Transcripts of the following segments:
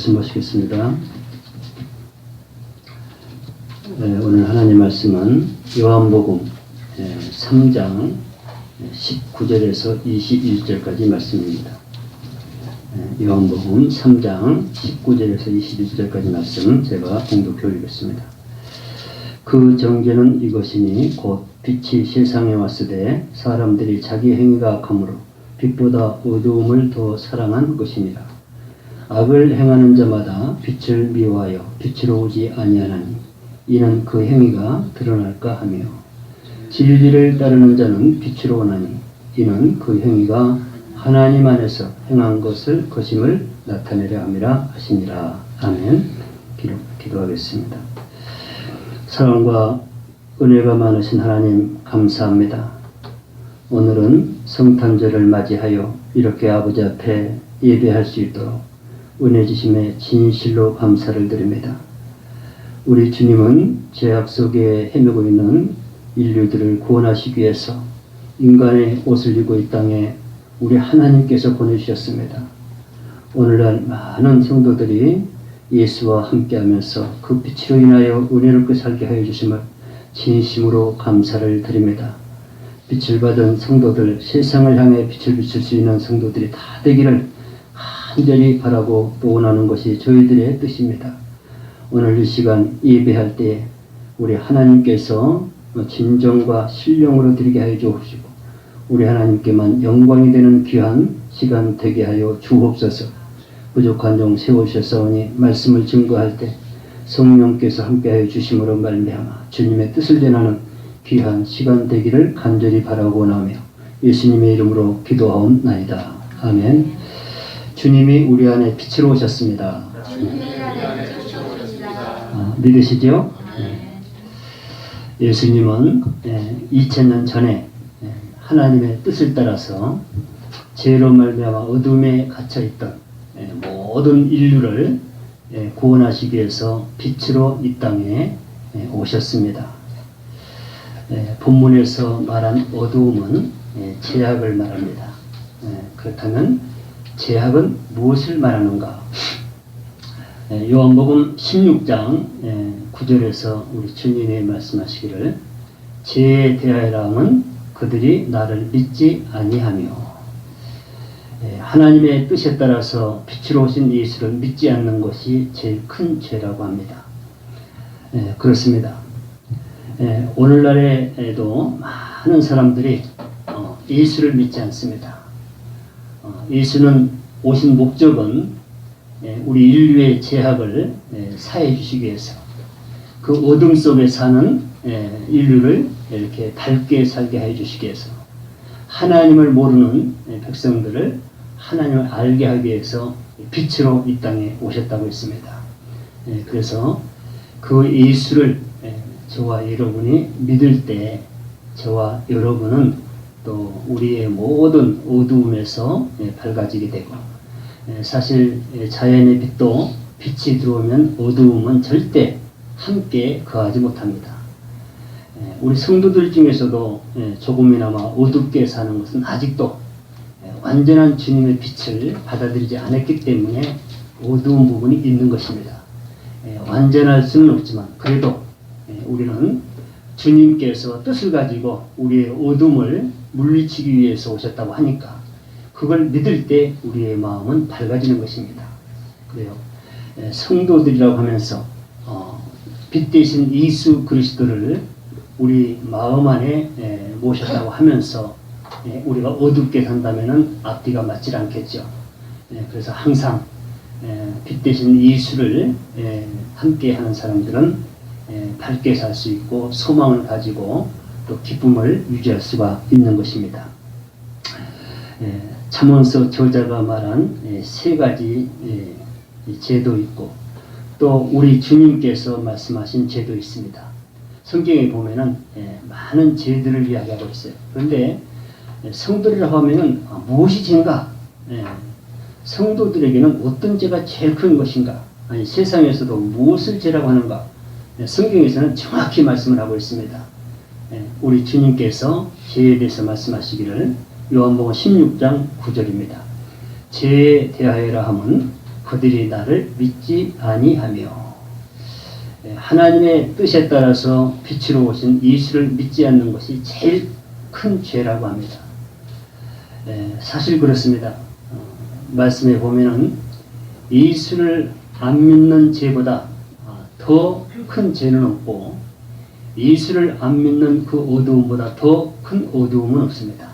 말씀 보시겠습니다. 오늘 하나님 말씀은 요한복음 3장 19절에서 21절까지 말씀입니다. 요한복음 3장 19절에서 21절까지 말씀 제가 봉독해 올리겠습니다. 그 정죄는 이것이니 곧 빛이 세상에 왔으되 사람들이 자기 행위가 악함으로 빛보다 어두움을 더 사랑한 것이니라. 악을 행하는 자마다 빛을 미워하여 빛으로 오지 아니하나니 이는 그 행위가 드러날까 하며 진리를 따르는 자는 빛으로 오나니 이는 그 행위가 하나님 안에서 행한 것임을 나타내려 함이라 하시니라. 아멘. 기도하겠습니다. 사랑과 은혜가 많으신 하나님 감사합니다. 오늘은 성탄절을 맞이하여 이렇게 아버지 앞에 예배할 수 있도록 은혜 주심에 진실로 감사를 드립니다. 우리 주님은 죄악 속에 헤매고 있는 인류들을 구원하시기 위해서 인간의 옷을 입고 이 땅에 우리 하나님께서 보내주셨습니다. 오늘날 많은 성도들이 예수와 함께하면서 그 빛으로 인하여 은혜롭게 살게 하여 주심을 진심으로 감사를 드립니다. 빛을 받은 성도들, 세상을 향해 빛을 비출 수 있는 성도들이 다 되기를 간절히 바라고 또 원하는 것이 저희들의 뜻입니다. 오늘 이 시간 예배할 때 우리 하나님께서 진정과 신령으로 드리게 하여 주옵시고 우리 하나님께만 영광이 되는 귀한 시간 되게 하여 주옵소서. 부족한 종 세우셨사오니 말씀을 증거할 때 성령께서 함께하여 주심으로 말미암아 주님의 뜻을 전하는 귀한 시간 되기를 간절히 바라고 원하며 예수님의 이름으로 기도하옵나이다. 아멘. 주님이 우리 안에 빛으로 오셨습니다. 믿으시죠? 예수님은 2000년 전에 하나님의 뜻을 따라서 죄로 말미암아 어둠에 갇혀있던 모든 인류를 구원하시기 위해서 빛으로 이 땅에 오셨습니다. 본문에서 말한 어두움은 죄악을 말합니다. 그렇다면 죄악은 무엇을 말하는가? 요한복음 16장 9절에서 우리 주님이 말씀하시기를 죄에 대하여라 함은 그들이 나를 믿지 아니하며 하나님의 뜻에 따라서 빛으로 오신 예수를 믿지 않는 것이 제일 큰 죄라고 합니다. 그렇습니다. 오늘날에도 많은 사람들이 예수를 믿지 않습니다. 예수는 오신 목적은 우리 인류의 죄악을 사해 주시기 위해서 그 어둠 속에 사는 인류를 이렇게 밝게 살게 해 주시기 위해서 하나님을 모르는 백성들을 하나님을 알게 하기 위해서 빛으로 이 땅에 오셨다고 했습니다. 그래서 그 예수를 저와 여러분이 믿을 때 저와 여러분은 또 우리의 모든 어두움에서 밝아지게 되고 사실 자연의 빛도 빛이 들어오면 어두움은 절대 함께 거하지 못합니다. 우리 성도들 중에서도 조금이나마 어둡게 사는 것은 아직도 완전한 주님의 빛을 받아들이지 않았기 때문에 어두운 부분이 있는 것입니다. 완전할 수는 없지만 그래도 우리는 주님께서 뜻을 가지고 우리의 어둠을 물리치기 위해서 오셨다고 하니까 그걸 믿을 때 우리의 마음은 밝아지는 것입니다. 그래요. 성도들이라고 하면서 빛 대신 예수 그리스도를 우리 마음 안에 모셨다고 하면서 우리가 어둡게 산다면 앞뒤가 맞지 않겠죠. 그래서 항상 빛 대신 예수를 함께 하는 사람들은 밝게 살 수 있고 소망을 가지고 또 기쁨을 유지할 수가 있는 것입니다. 잠언서 저자가 말한 세 가지 죄도 있고 또 우리 주님께서 말씀하신 죄도 있습니다. 성경에 보면은 많은 죄들을 이야기하고 있어요. 그런데 성도들이라고 하면은 무엇이 죄인가? 성도들에게는 어떤 죄가 제일 큰 것인가? 아니 세상에서도 무엇을 죄라고 하는가? 성경에서는 정확히 말씀을 하고 있습니다. 우리 주님께서 죄에 대해서 말씀하시기를 요한복음 16장 9절입니다. 죄에 대하여라 함은 그들이 나를 믿지 아니하며. 하나님의 뜻에 따라서 빛으로 오신 예수를 믿지 않는 것이 제일 큰 죄라고 합니다. 사실 그렇습니다. 말씀에 보면은 예수를 안 믿는 죄보다 더 큰 죄는 없고 예수를 안 믿는 그 어두움보다 더 큰 어두움은 없습니다.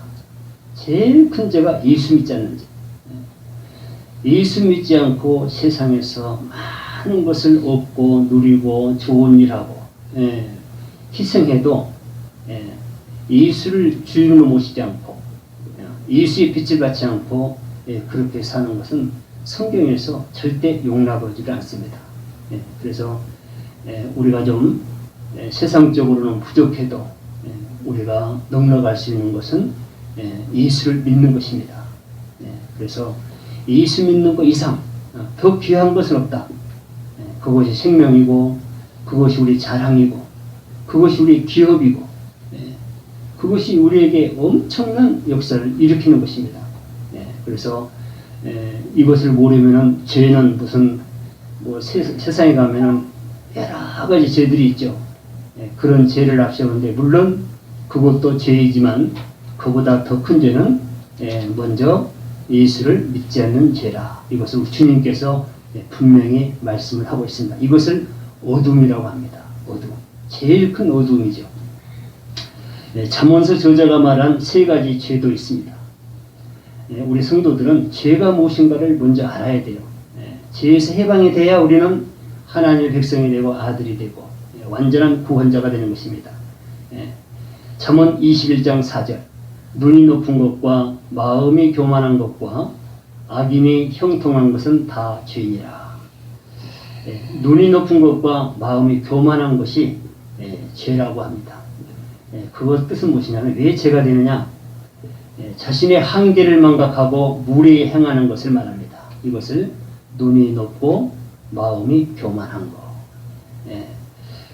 제일 큰 죄가 예수 믿지 않는 죄. 예수 믿지 않고 세상에서 많은 것을 얻고 누리고 좋은 일하고 희생해도 예수를 주인으로 모시지 않고 예수의 빛을 받지 않고 그렇게 사는 것은 성경에서 절대 용납하지 않습니다. 그래서 우리가 좀 세상적으로는 부족해도 우리가 넉넉할 수 있는 것은 예수를 믿는 것입니다. 그래서 예수 믿는 것 이상 더 귀한 것은 없다. 그것이 생명이고 그것이 우리 자랑이고 그것이 우리 기업이고 그것이 우리에게 엄청난 역사를 일으키는 것입니다. 그래서 이것을 모르면은 죄는 무슨 뭐 세상에 가면은 여러 가지 죄들이 있죠. 그런 죄를 앞세우는데 물론 그것도 죄이지만 그보다 더 큰 죄는 먼저 예수를 믿지 않는 죄라. 이것을 주님께서 분명히 말씀을 하고 있습니다. 이것을 어둠이라고 합니다. 어둠. 제일 큰 어둠이죠. 잠언서 저자가 말한 세 가지 죄도 있습니다. 우리 성도들은 죄가 무엇인가를 먼저 알아야 돼요. 죄에서 해방이 돼야 우리는 하나님의 백성이 되고 아들이 되고 완전한 구원자가 되는 것입니다. 잠언 21장 4절 눈이 높은 것과 마음이 교만한 것과 악인이 형통한 것은 다 죄이니라. 눈이 높은 것과 마음이 교만한 것이 죄라고 합니다. 그것 뜻은 무엇이냐면 왜 죄가 되느냐? 자신의 한계를 망각하고 무례히 행하는 것을 말합니다. 이것을 눈이 높고 마음이 교만한 거.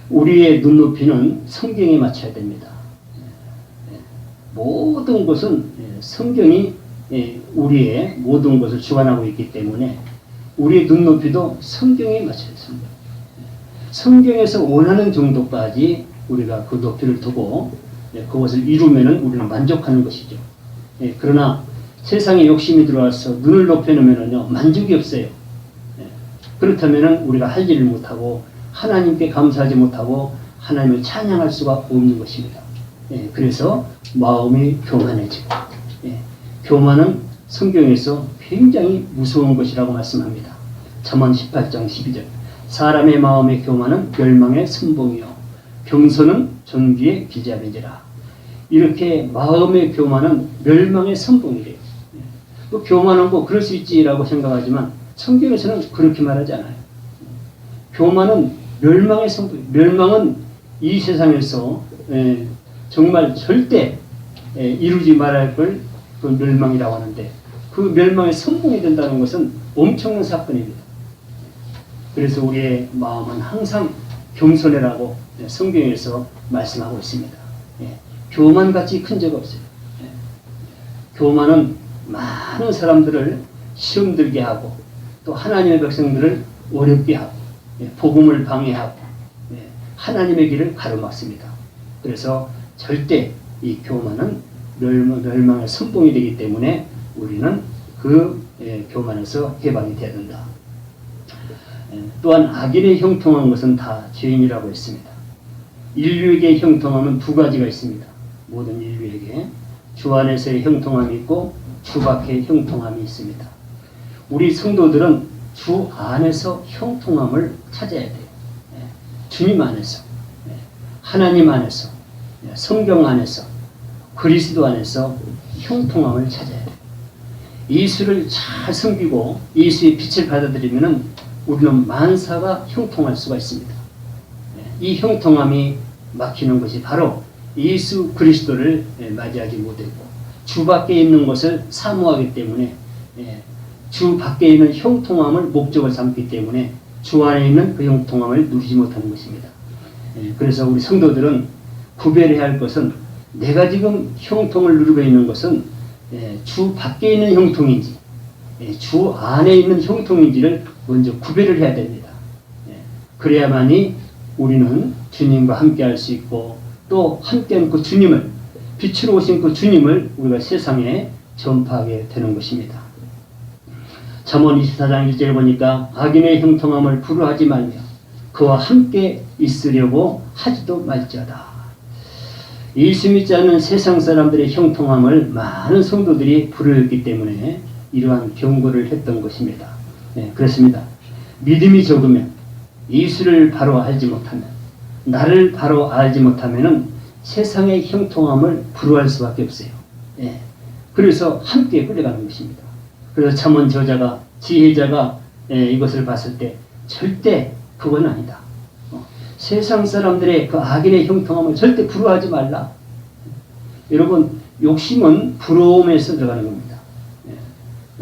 우리의 눈높이는 성경에 맞춰야 됩니다. 모든 것은 성경이 우리의 모든 것을 주관하고 있기 때문에 우리의 눈높이도 성경에 맞춰야 됩니다. 성경에서 원하는 정도까지 우리가 그 높이를 두고 그것을 이루면은 우리는 만족하는 것이죠. 그러나 세상에 욕심이 들어와서 눈을 높여놓으면은요 만족이 없어요. 그렇다면은 우리가 할 일을 못하고 하나님께 감사하지 못하고 하나님을 찬양할 수가 없는 것입니다. 그래서 마음이 교만해지고 교만은 성경에서 굉장히 무서운 것이라고 말씀합니다. 잠언 18장 12절 사람의 마음의 교만은 멸망의 선봉이요 겸손은 존귀의 길잡이니라. 이렇게 마음의 교만은 멸망의 선봉이래요. 뭐 교만한 거 그럴 수 있지라고 생각하지만 성경에서는 그렇게 말하지 않아요. 교만은 멸망의 선봉. 멸망은 이 세상에서 정말 절대 이루지 말아야 할 그 멸망이라고 하는데 그 멸망의 선봉이 된다는 것은 엄청난 사건입니다. 그래서 우리의 마음은 항상 겸손해라고 성경에서 말씀하고 있습니다. 교만같이 큰 적 없어요. 교만은 많은 사람들을 시험 들게 하고 또 하나님의 백성들을 어렵게 하고 복음을 방해하고 하나님의 길을 가로막습니다. 그래서 절대 이 교만은 멸망의 선봉이 되기 때문에 우리는 그 교만에서 해방이 되어야 된다. 또한 악인의 형통한 것은 다 죄인이라고 했습니다. 인류에게 형통함은 두 가지가 있습니다. 모든 인류에게 주 안에서의 형통함이 있고 주 밖의 형통함이 있습니다. 우리 성도들은 주 안에서 형통함을 찾아야 돼요. 주님 안에서, 하나님 안에서, 성경 안에서, 그리스도 안에서 형통함을 찾아야 돼요. 예수를 잘 섬기고 예수의 빛을 받아들이면 우리는 만사가 형통할 수가 있습니다. 이 형통함이 막히는 것이 바로 예수 그리스도를 맞이하지 못했고 주 밖에 있는 것을 사모하기 때문에 주 밖에 있는 형통함을 목적을 삼기 때문에 주 안에 있는 그 형통함을 누리지 못하는 것입니다. 그래서 우리 성도들은 구별해야 할 것은 내가 지금 형통을 누리고 있는 것은 주 밖에 있는 형통인지 주 안에 있는 형통인지를 먼저 구별을 해야 됩니다. 그래야만이 우리는 주님과 함께 할 수 있고 또 함께하는 그 주님을 빛으로 오신 그 주님을 우리가 세상에 전파하게 되는 것입니다. 잠언 24장 1절에 보니까 악인의 형통함을 불허하지 말며 그와 함께 있으려고 하지도 말지어다. 예수 믿지 않는 세상 사람들의 형통함을 많은 성도들이 부르였기 때문에 이러한 경고를 했던 것입니다. 그렇습니다. 믿음이 적으면 예수를 바로 알지 못하면 나를 바로 알지 못하면 세상의 형통함을 불허할 수밖에 없어요. 그래서 함께 끌려가는 것입니다. 그래서 잠언 저자가 지혜자가 이것을 봤을 때 절대 그건 아니다. 세상 사람들의 그 악인의 형통함을 절대 불허하지 말라. 여러분 욕심은 부러움에서 들어가는 겁니다.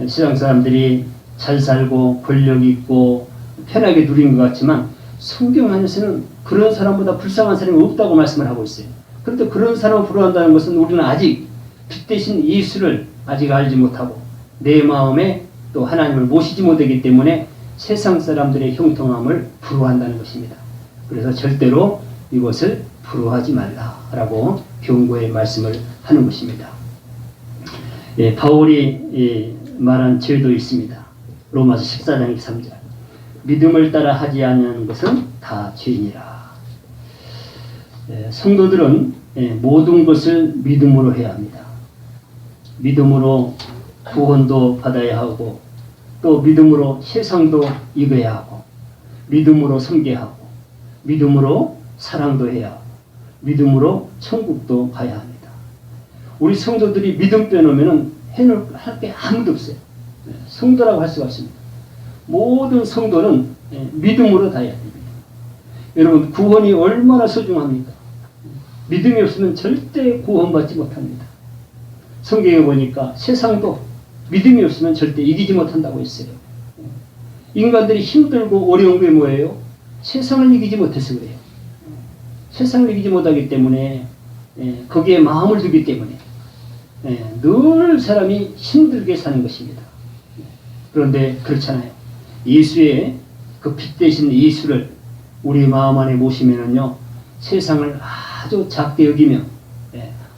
세상 사람들이 잘 살고 권력이 있고 편하게 누린 것 같지만 성경 안에서는 그런 사람보다 불쌍한 사람이 없다고 말씀을 하고 있어요. 그런데 그런 사람을 부러워한다는 것은 우리는 아직 빛 대신 예수를 아직 알지 못하고 내 마음에 또 하나님을 모시지 못하기 때문에 세상 사람들의 형통함을 부러워한다는 것입니다. 그래서 절대로 이것을 부러워하지 말라라고 경고의 말씀을 하는 것입니다. 바울이 말한 죄도 있습니다. 로마서 14장 23절 믿음을 따라 하지 않는 것은 다 죄이니라. 성도들은 모든 것을 믿음으로 해야 합니다. 믿음으로 구원도 받아야 하고 또 믿음으로 세상도 이겨야 하고 믿음으로 섬겨하고 믿음으로 사랑도 해야 하고 믿음으로 천국도 가야 합니다. 우리 성도들이 믿음 빼놓으면 할 게 아무도 없어요. 성도라고 할 수가 없습니다. 모든 성도는 믿음으로 다 해야 됩니다. 여러분 구원이 얼마나 소중합니까? 믿음이 없으면 절대 구원받지 못합니다. 성경에 보니까 세상도 믿음이 없으면 절대 이기지 못한다고 했어요. 인간들이 힘들고 어려운 게 뭐예요? 세상을 이기지 못해서 그래요. 세상을 이기지 못하기 때문에 거기에 마음을 두기 때문에 늘 사람이 힘들게 사는 것입니다. 그런데 그렇잖아요. 예수의 그 빛 대신 예수를 우리 마음 안에 모시면은요 세상을 아주 작게 여기며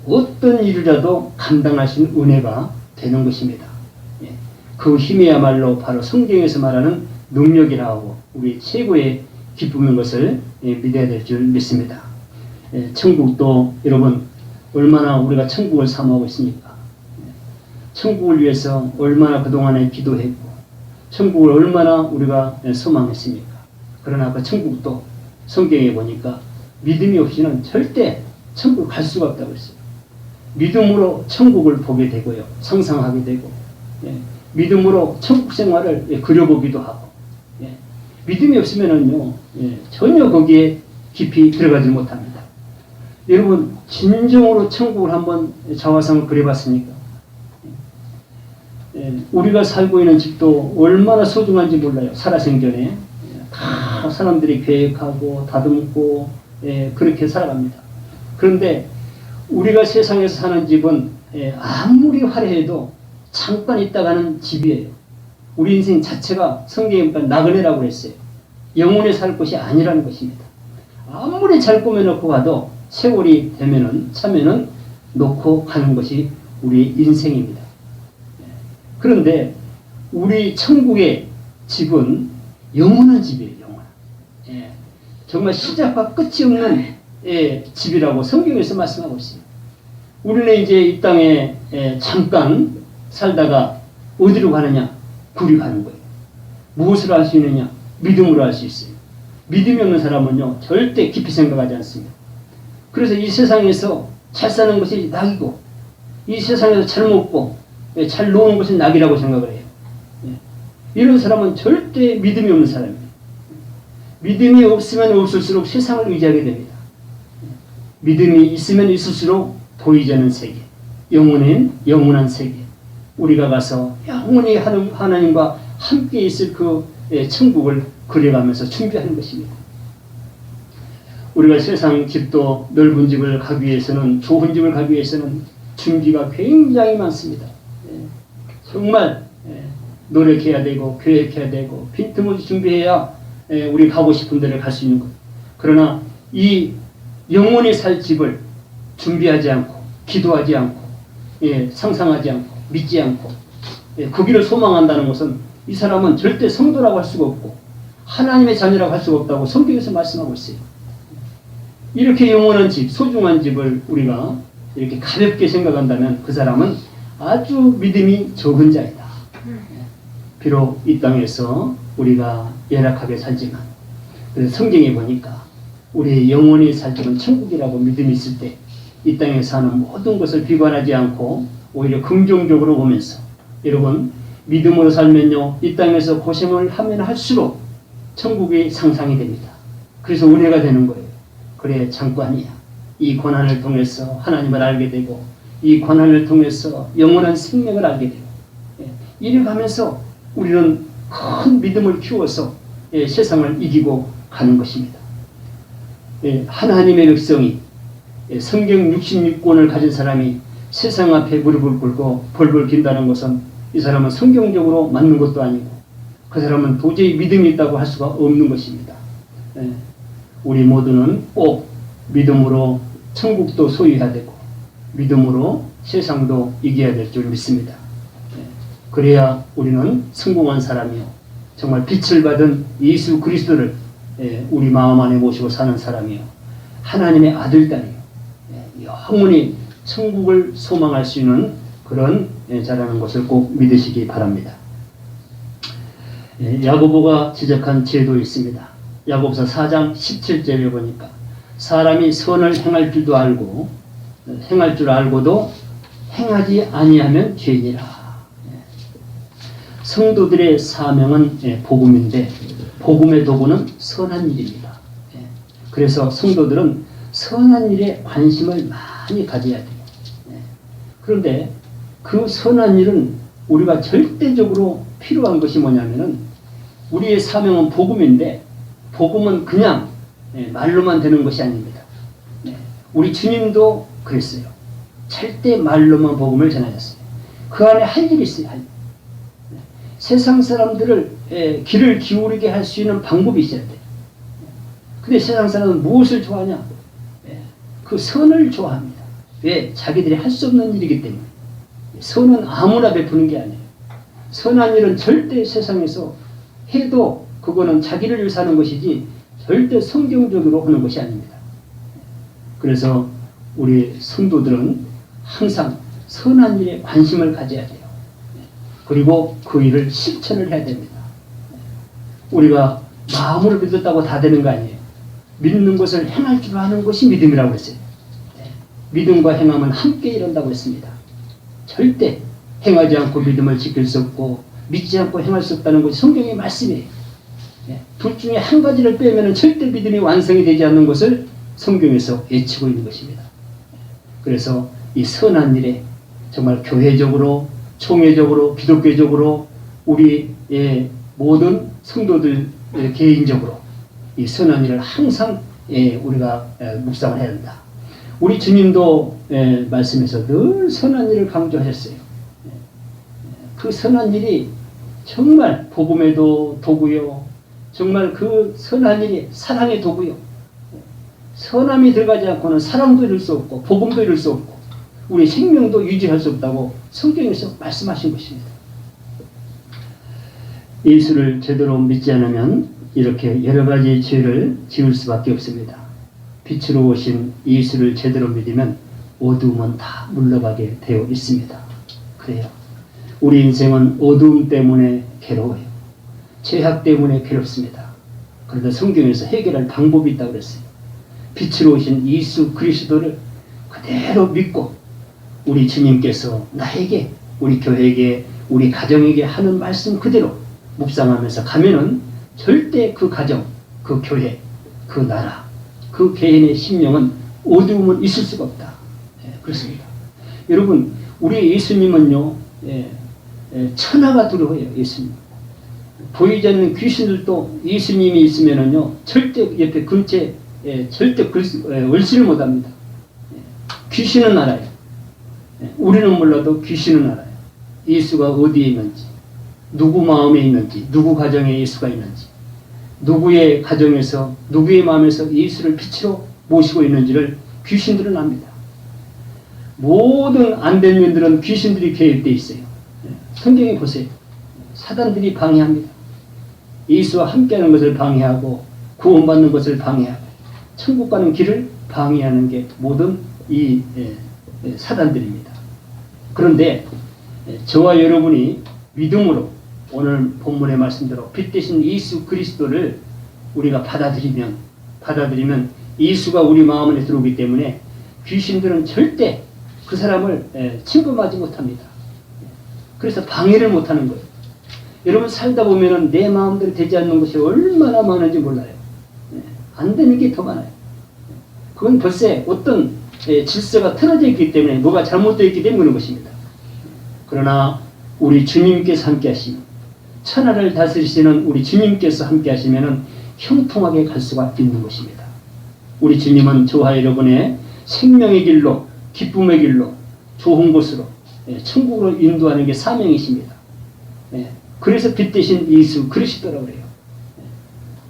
어떤 일이라도 감당하신 은혜가 되는 것입니다. 그 힘이야말로 바로 성경에서 말하는 능력이라고 우리 최고의 기쁨인 것을 믿어야 될 줄 믿습니다. 천국도 여러분 얼마나 우리가 천국을 사모하고 있습니까? 천국을 위해서 얼마나 그동안에 기도했고 천국을 얼마나 우리가 소망했습니까? 그러나 그 천국도 성경에 보니까 믿음이 없이는 절대 천국 갈 수가 없다고 했어요. 믿음으로 천국을 보게 되고요. 상상하게 되고 믿음으로 천국 생활을 그려보기도 하고 믿음이 없으면은요 전혀 거기에 깊이 들어가지 못합니다. 여러분 진정으로 천국을 한번 자화상을 그려봤습니까? 우리가 살고 있는 집도 얼마나 소중한지 몰라요. 살아생전에 다 사람들이 계획하고 다듬고 그렇게 살아갑니다. 그런데 우리가 세상에서 사는 집은 아무리 화려해도 잠깐 있다가는 집이에요. 우리 인생 자체가 성경에 보니까 나그네라고 했어요. 영원히 살 것이 아니라는 것입니다. 아무리 잘 꾸며놓고 가도 세월이 차면은 놓고 가는 것이 우리 인생입니다. 그런데 우리 천국의 집은 영원한 집이에요. 영원한. 정말 시작과 끝이 없는 집이라고 성경에서 말씀하고 있습니다. 우리는 이제 이 땅에 잠깐 살다가 어디로 가느냐? 굴이 가는 거예요. 무엇을 할 수 있느냐? 믿음으로 할 수 있어요. 믿음이 없는 사람은요 절대 깊이 생각하지 않습니다. 그래서 이 세상에서 잘 사는 것이 낙이고 이 세상에서 잘 먹고 잘 노는 것이 낙이라고 생각을 해요. 이런 사람은 절대 믿음이 없는 사람입니다. 믿음이 없으면 없을수록 세상을 의지하게 됩니다. 믿음이 있으면 있을수록 보이지 않는 세계, 영원한 세계, 우리가 가서 영원히 하나님과 함께 있을 그 천국을 그려가면서 준비하는 것입니다. 우리가 세상 집도 넓은 집을 가기 위해서는, 좋은 집을 가기 위해서는 준비가 굉장히 많습니다. 정말 노력해야 되고 계획해야 되고 빈틈없이 준비해야 우리 가고 싶은 데를 갈 수 있는 것. 그러나 이 영원히 살 집을 준비하지 않고 기도하지 않고 상상하지 않고 믿지 않고 그 길을 소망한다는 것은 이 사람은 절대 성도라고 할 수가 없고 하나님의 자녀라고 할 수가 없다고 성경에서 말씀하고 있어요. 이렇게 영원한 집, 소중한 집을 우리가 이렇게 가볍게 생각한다면 그 사람은 아주 믿음이 적은 자이다. 비록 이 땅에서 우리가 열악하게 살지만 그래서 성경에 보니까 우리 영원히 살 집은 천국이라고 믿음이 있을 때 이 땅에 사는 모든 것을 비관하지 않고 오히려 긍정적으로 보면서 여러분 믿음으로 살면요 이 땅에서 고생을 하면 할수록 천국이 상상이 됩니다. 그래서 은혜가 되는 거예요. 그래 장관이야. 이 고난을 통해서 하나님을 알게 되고 이 고난을 통해서 영원한 생명을 알게 되고 이래 가면서 우리는 큰 믿음을 키워서 세상을 이기고 가는 것입니다. 하나님의 백성이 성경 66권을 가진 사람이 세상 앞에 무릎을 꿇고 벌벌 긴다는 것은 이 사람은 성경적으로 맞는 것도 아니고 그 사람은 도저히 믿음이 있다고 할 수가 없는 것입니다. 우리 모두는 꼭 믿음으로 천국도 소유해야 되고 믿음으로 세상도 이겨야 될 줄 믿습니다. 그래야 우리는 성공한 사람이요 정말 빛을 받은 예수 그리스도를 우리 마음 안에 모시고 사는 사람이요 하나님의 아들 딸이요 영원히 천국을 소망할 수 있는 그런 자라는 것을 꼭 믿으시기 바랍니다. 야고보가 지적한 제도 있습니다. 야고보서 4장 17절에 보니까 사람이 선을 행할 줄도 알고 행할 줄 알고도 행하지 아니하면 죄니라. 성도들의 사명은 복음인데 복음의 도구는 선한 일입니다. 그래서 성도들은 선한 일에 관심을 많이 가져야 돼요. 그런데 그 선한 일은 우리가 절대적으로 필요한 것이 뭐냐면은 우리의 사명은 복음인데 복음은 그냥 말로만 되는 것이 아닙니다. 우리 주님도 그랬어요. 절대 말로만 복음을 전하셨어요. 그 안에 할 일이 있어요. 할 일. 세상 사람들을 귀를 기울이게 할 수 있는 방법이 있어야 돼요. 근데 세상 사람은 무엇을 좋아하냐? 그 선을 좋아합니다. 왜? 자기들이 할 수 없는 일이기 때문에. 선은 아무나 베푸는 게 아니에요. 선한 일은 절대 세상에서 해도 그거는 자기를 위해서 하는 것이지 절대 성경적으로 하는 것이 아닙니다. 그래서 우리 성도들은 항상 선한 일에 관심을 가져야 돼요. 그리고 그 일을 실천을 해야 됩니다. 우리가 마음으로 믿었다고 다 되는 거 아니에요. 믿는 것을 행할 줄 아는 것이 믿음이라고 했어요. 믿음과 행함은 함께 이룬다고 했습니다. 절대 행하지 않고 믿음을 지킬 수 없고 믿지 않고 행할 수 없다는 것이 성경의 말씀이에요. 둘 중에 한 가지를 빼면 절대 믿음이 완성이 되지 않는 것을 성경에서 외치고 있는 것입니다. 그래서 이 선한 일에 정말 교회적으로 총회적으로 기독교적으로 우리 모든 성도들 개인적으로 이 선한 일을 항상 우리가 묵상을 해야 한다. 우리 주님도 말씀에서 늘 선한 일을 강조하셨어요. 그 선한 일이 정말 복음에도 도구요. 정말 그 선한 일이 사랑의 도구요. 선함이 들어가지 않고는 사랑도 이룰 수 없고 복음도 이룰 수 없고 우리 생명도 유지할 수 없다고 성경에서 말씀하신 것입니다. 예수를 제대로 믿지 않으면 이렇게 여러 가지 죄를 지을 수밖에 없습니다. 빛으로 오신 예수를 제대로 믿으면 어두움은 다 물러가게 되어 있습니다. 그래요. 우리 인생은 어두움 때문에 괴로워요. 죄악 때문에 괴롭습니다. 그런데 성경에서 해결할 방법이 있다고 그랬어요. 빛으로 오신 예수 그리스도를 그대로 믿고 우리 주님께서 나에게, 우리 교회에게, 우리 가정에게 하는 말씀 그대로 묵상하면서 가면은 절대 그 가정, 그 교회, 그 나라, 그 개인의 심령은 어두움은 있을 수가 없다. 그렇습니다. 여러분, 우리 예수님은요, 천하가 두려워요. 예수님. 보이지 않는 귀신들도 예수님이 있으면은요, 절대 옆에 근처에 절대 얼씨를 못합니다. 귀신은 알아요. 우리는 몰라도 귀신은 알아요. 예수가 어디에 있는지. 누구 마음에 있는지, 누구 가정에 예수가 있는지, 누구의 가정에서, 누구의 마음에서 예수를 빛으로 모시고 있는지를 귀신들은 압니다. 모든 안된 면들은 귀신들이 개입되어 있어요. 성경에 보세요. 사단들이 방해합니다. 예수와 함께하는 것을 방해하고 구원받는 것을 방해하고 천국 가는 길을 방해하는 게 모든 이 사단들입니다. 그런데 저와 여러분이 믿음으로 오늘 본문의 말씀대로 빛 대신 예수 그리스도를 우리가 받아들이면 예수가 우리 마음 안에 들어오기 때문에 귀신들은 절대 그 사람을 침범하지 못합니다. 그래서 방해를 못하는 거예요. 여러분 살다 보면은 내 마음대로 되지 않는 것이 얼마나 많은지 몰라요. 안 되는 게 더 많아요. 그건 벌써 어떤 질서가 틀어져 있기 때문에 뭐가 잘못되어 있기 때문에 그런 것입니다. 그러나 우리 주님께서 함께 하시면, 천하를 다스리시는 우리 주님께서 함께 하시면은 형통하게 갈 수가 있는 것입니다. 우리 주님은 저와 여러분의 생명의 길로, 기쁨의 길로, 좋은 곳으로, 천국으로 인도하는 게 사명이십니다. 그래서 빛 대신 예수 그리스도라고 그래요.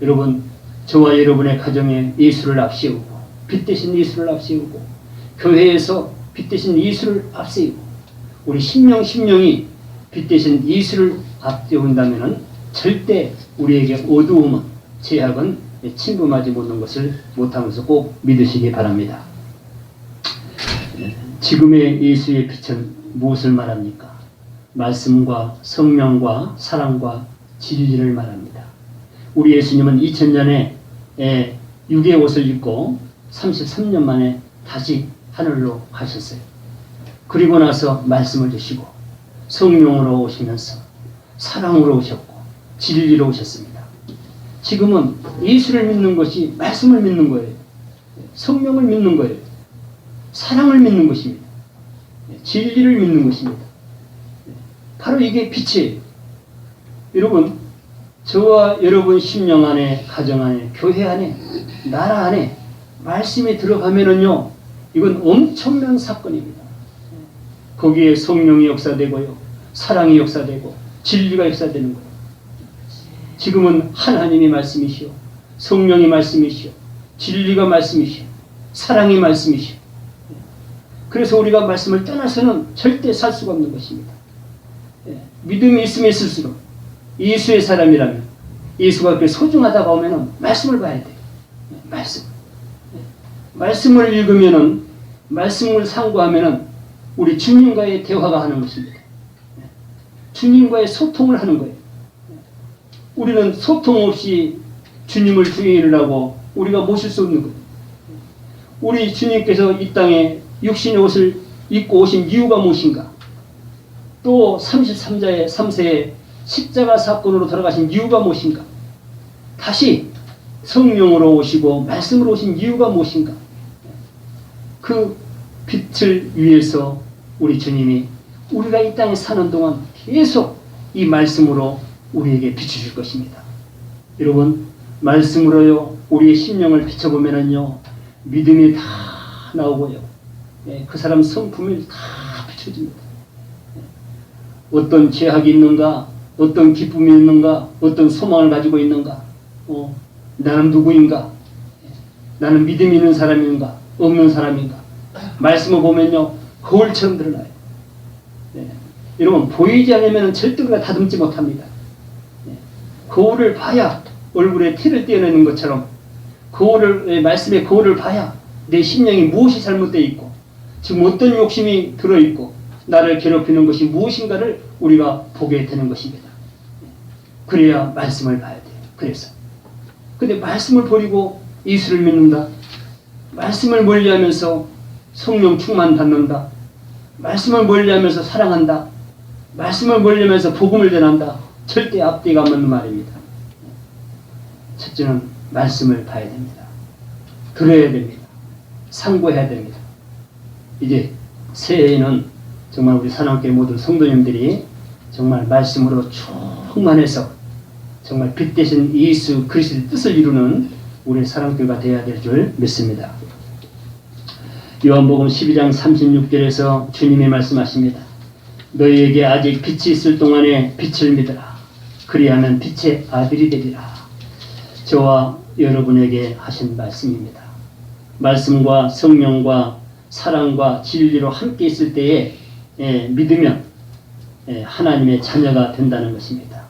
여러분, 저와 여러분의 가정에 예수를 앞세우고, 빛 대신 예수를 앞세우고, 교회에서 빛 대신 예수를 앞세우고, 우리 심령이 빛 대신 예수를 앞세운다면 절대 우리에게 어두움은, 죄악은 침범하지 못하는 것을 못하면서 꼭 믿으시기 바랍니다. 지금의 예수의 빛은 무엇을 말합니까? 말씀과 성령과 사랑과 진리를 말합니다. 우리 예수님은 2000년에 육의 옷을 입고 33년 만에 다시 하늘로 가셨어요. 그리고 나서 말씀을 주시고 성령으로 오시면서 사랑으로 오셨고 진리로 오셨습니다. 지금은 예수를 믿는 것이 말씀을 믿는 거예요. 성령을 믿는 거예요. 사랑을 믿는 것입니다. 진리를 믿는 것입니다. 바로 이게 빛이에요. 여러분, 저와 여러분 심령 안에, 가정 안에, 교회 안에, 나라 안에 말씀이 들어가면은요, 이건 엄청난 사건입니다. 거기에 성령이 역사되고요, 사랑이 역사되고, 진리가 역사되는 거예요. 지금은 하나님이 말씀이시오, 성령이 말씀이시오, 진리가 말씀이시오, 사랑이 말씀이시오. 그래서 우리가 말씀을 떠나서는 절대 살 수가 없는 것입니다. 믿음이 있으면 있을수록 예수의 사람이라면, 예수가 그렇게 소중하다고 하면은 말씀을 봐야 돼요. 말씀을 읽으면은, 말씀을 상고하면은 우리 주님과의 대화가 하는 것입니다. 주님과의 소통을 하는 거예요. 우리는 소통 없이 주님을 주인을 하고 우리가 모실 수 없는 거예요. 우리 주님께서 이 땅에 육신의 옷을 입고 오신 이유가 무엇인가? 또 33세에 십자가 사건으로 돌아가신 이유가 무엇인가? 다시 성령으로 오시고 말씀으로 오신 이유가 무엇인가? 그 빛을 위해서 우리 주님이 우리가 이 땅에 사는 동안 계속 이 말씀으로 우리에게 비추실 것입니다. 여러분, 말씀으로요 우리의 심령을 비춰보면은요 믿음이 다 나오고요, 그 사람 성품이 다 비춰집니다. 어떤 죄악이 있는가, 어떤 기쁨이 있는가, 어떤 소망을 가지고 있는가, 나는 누구인가, 나는 믿음이 있는 사람인가, 없는 사람인가. 말씀을 보면요 거울처럼 드러나요. 여러분, 보이지 않으면 절대 우리가 다듬지 못합니다. 거울을 봐야 얼굴에 티를 떼어내는 것처럼 말씀의 거울을 봐야 내 심령이 무엇이 잘못되어 있고 지금 어떤 욕심이 들어있고 나를 괴롭히는 것이 무엇인가를 우리가 보게 되는 것입니다. 그래야 말씀을 봐야 돼요. 그래서 근데 말씀을 버리고 예수를 믿는다, 말씀을 멀리하면서 성령 충만 받는다, 말씀을 멀리하면서 사랑한다, 말씀을 멀리하면서 복음을 전한다, 절대 앞뒤가 맞는 말입니다. 첫째는 말씀을 봐야 됩니다. 들어야 됩니다. 상고해야 됩니다. 이제 새해에는 정말 우리 사랑교회 모든 성도님들이 정말 말씀으로 충만해서 정말 빛 대신 예수 그리스도의 뜻을 이루는 우리 사랑교회가 되어야 될 줄 믿습니다. 요한복음 12장 36절에서 주님이 말씀하십니다. 너희에게 아직 빛이 있을 동안에 빛을 믿으라. 그리하면 빛의 아들이 되리라. 저와 여러분에게 하신 말씀입니다. 말씀과 성령과 사랑과 진리로 함께 있을 때에 믿으면 하나님의 자녀가 된다는 것입니다.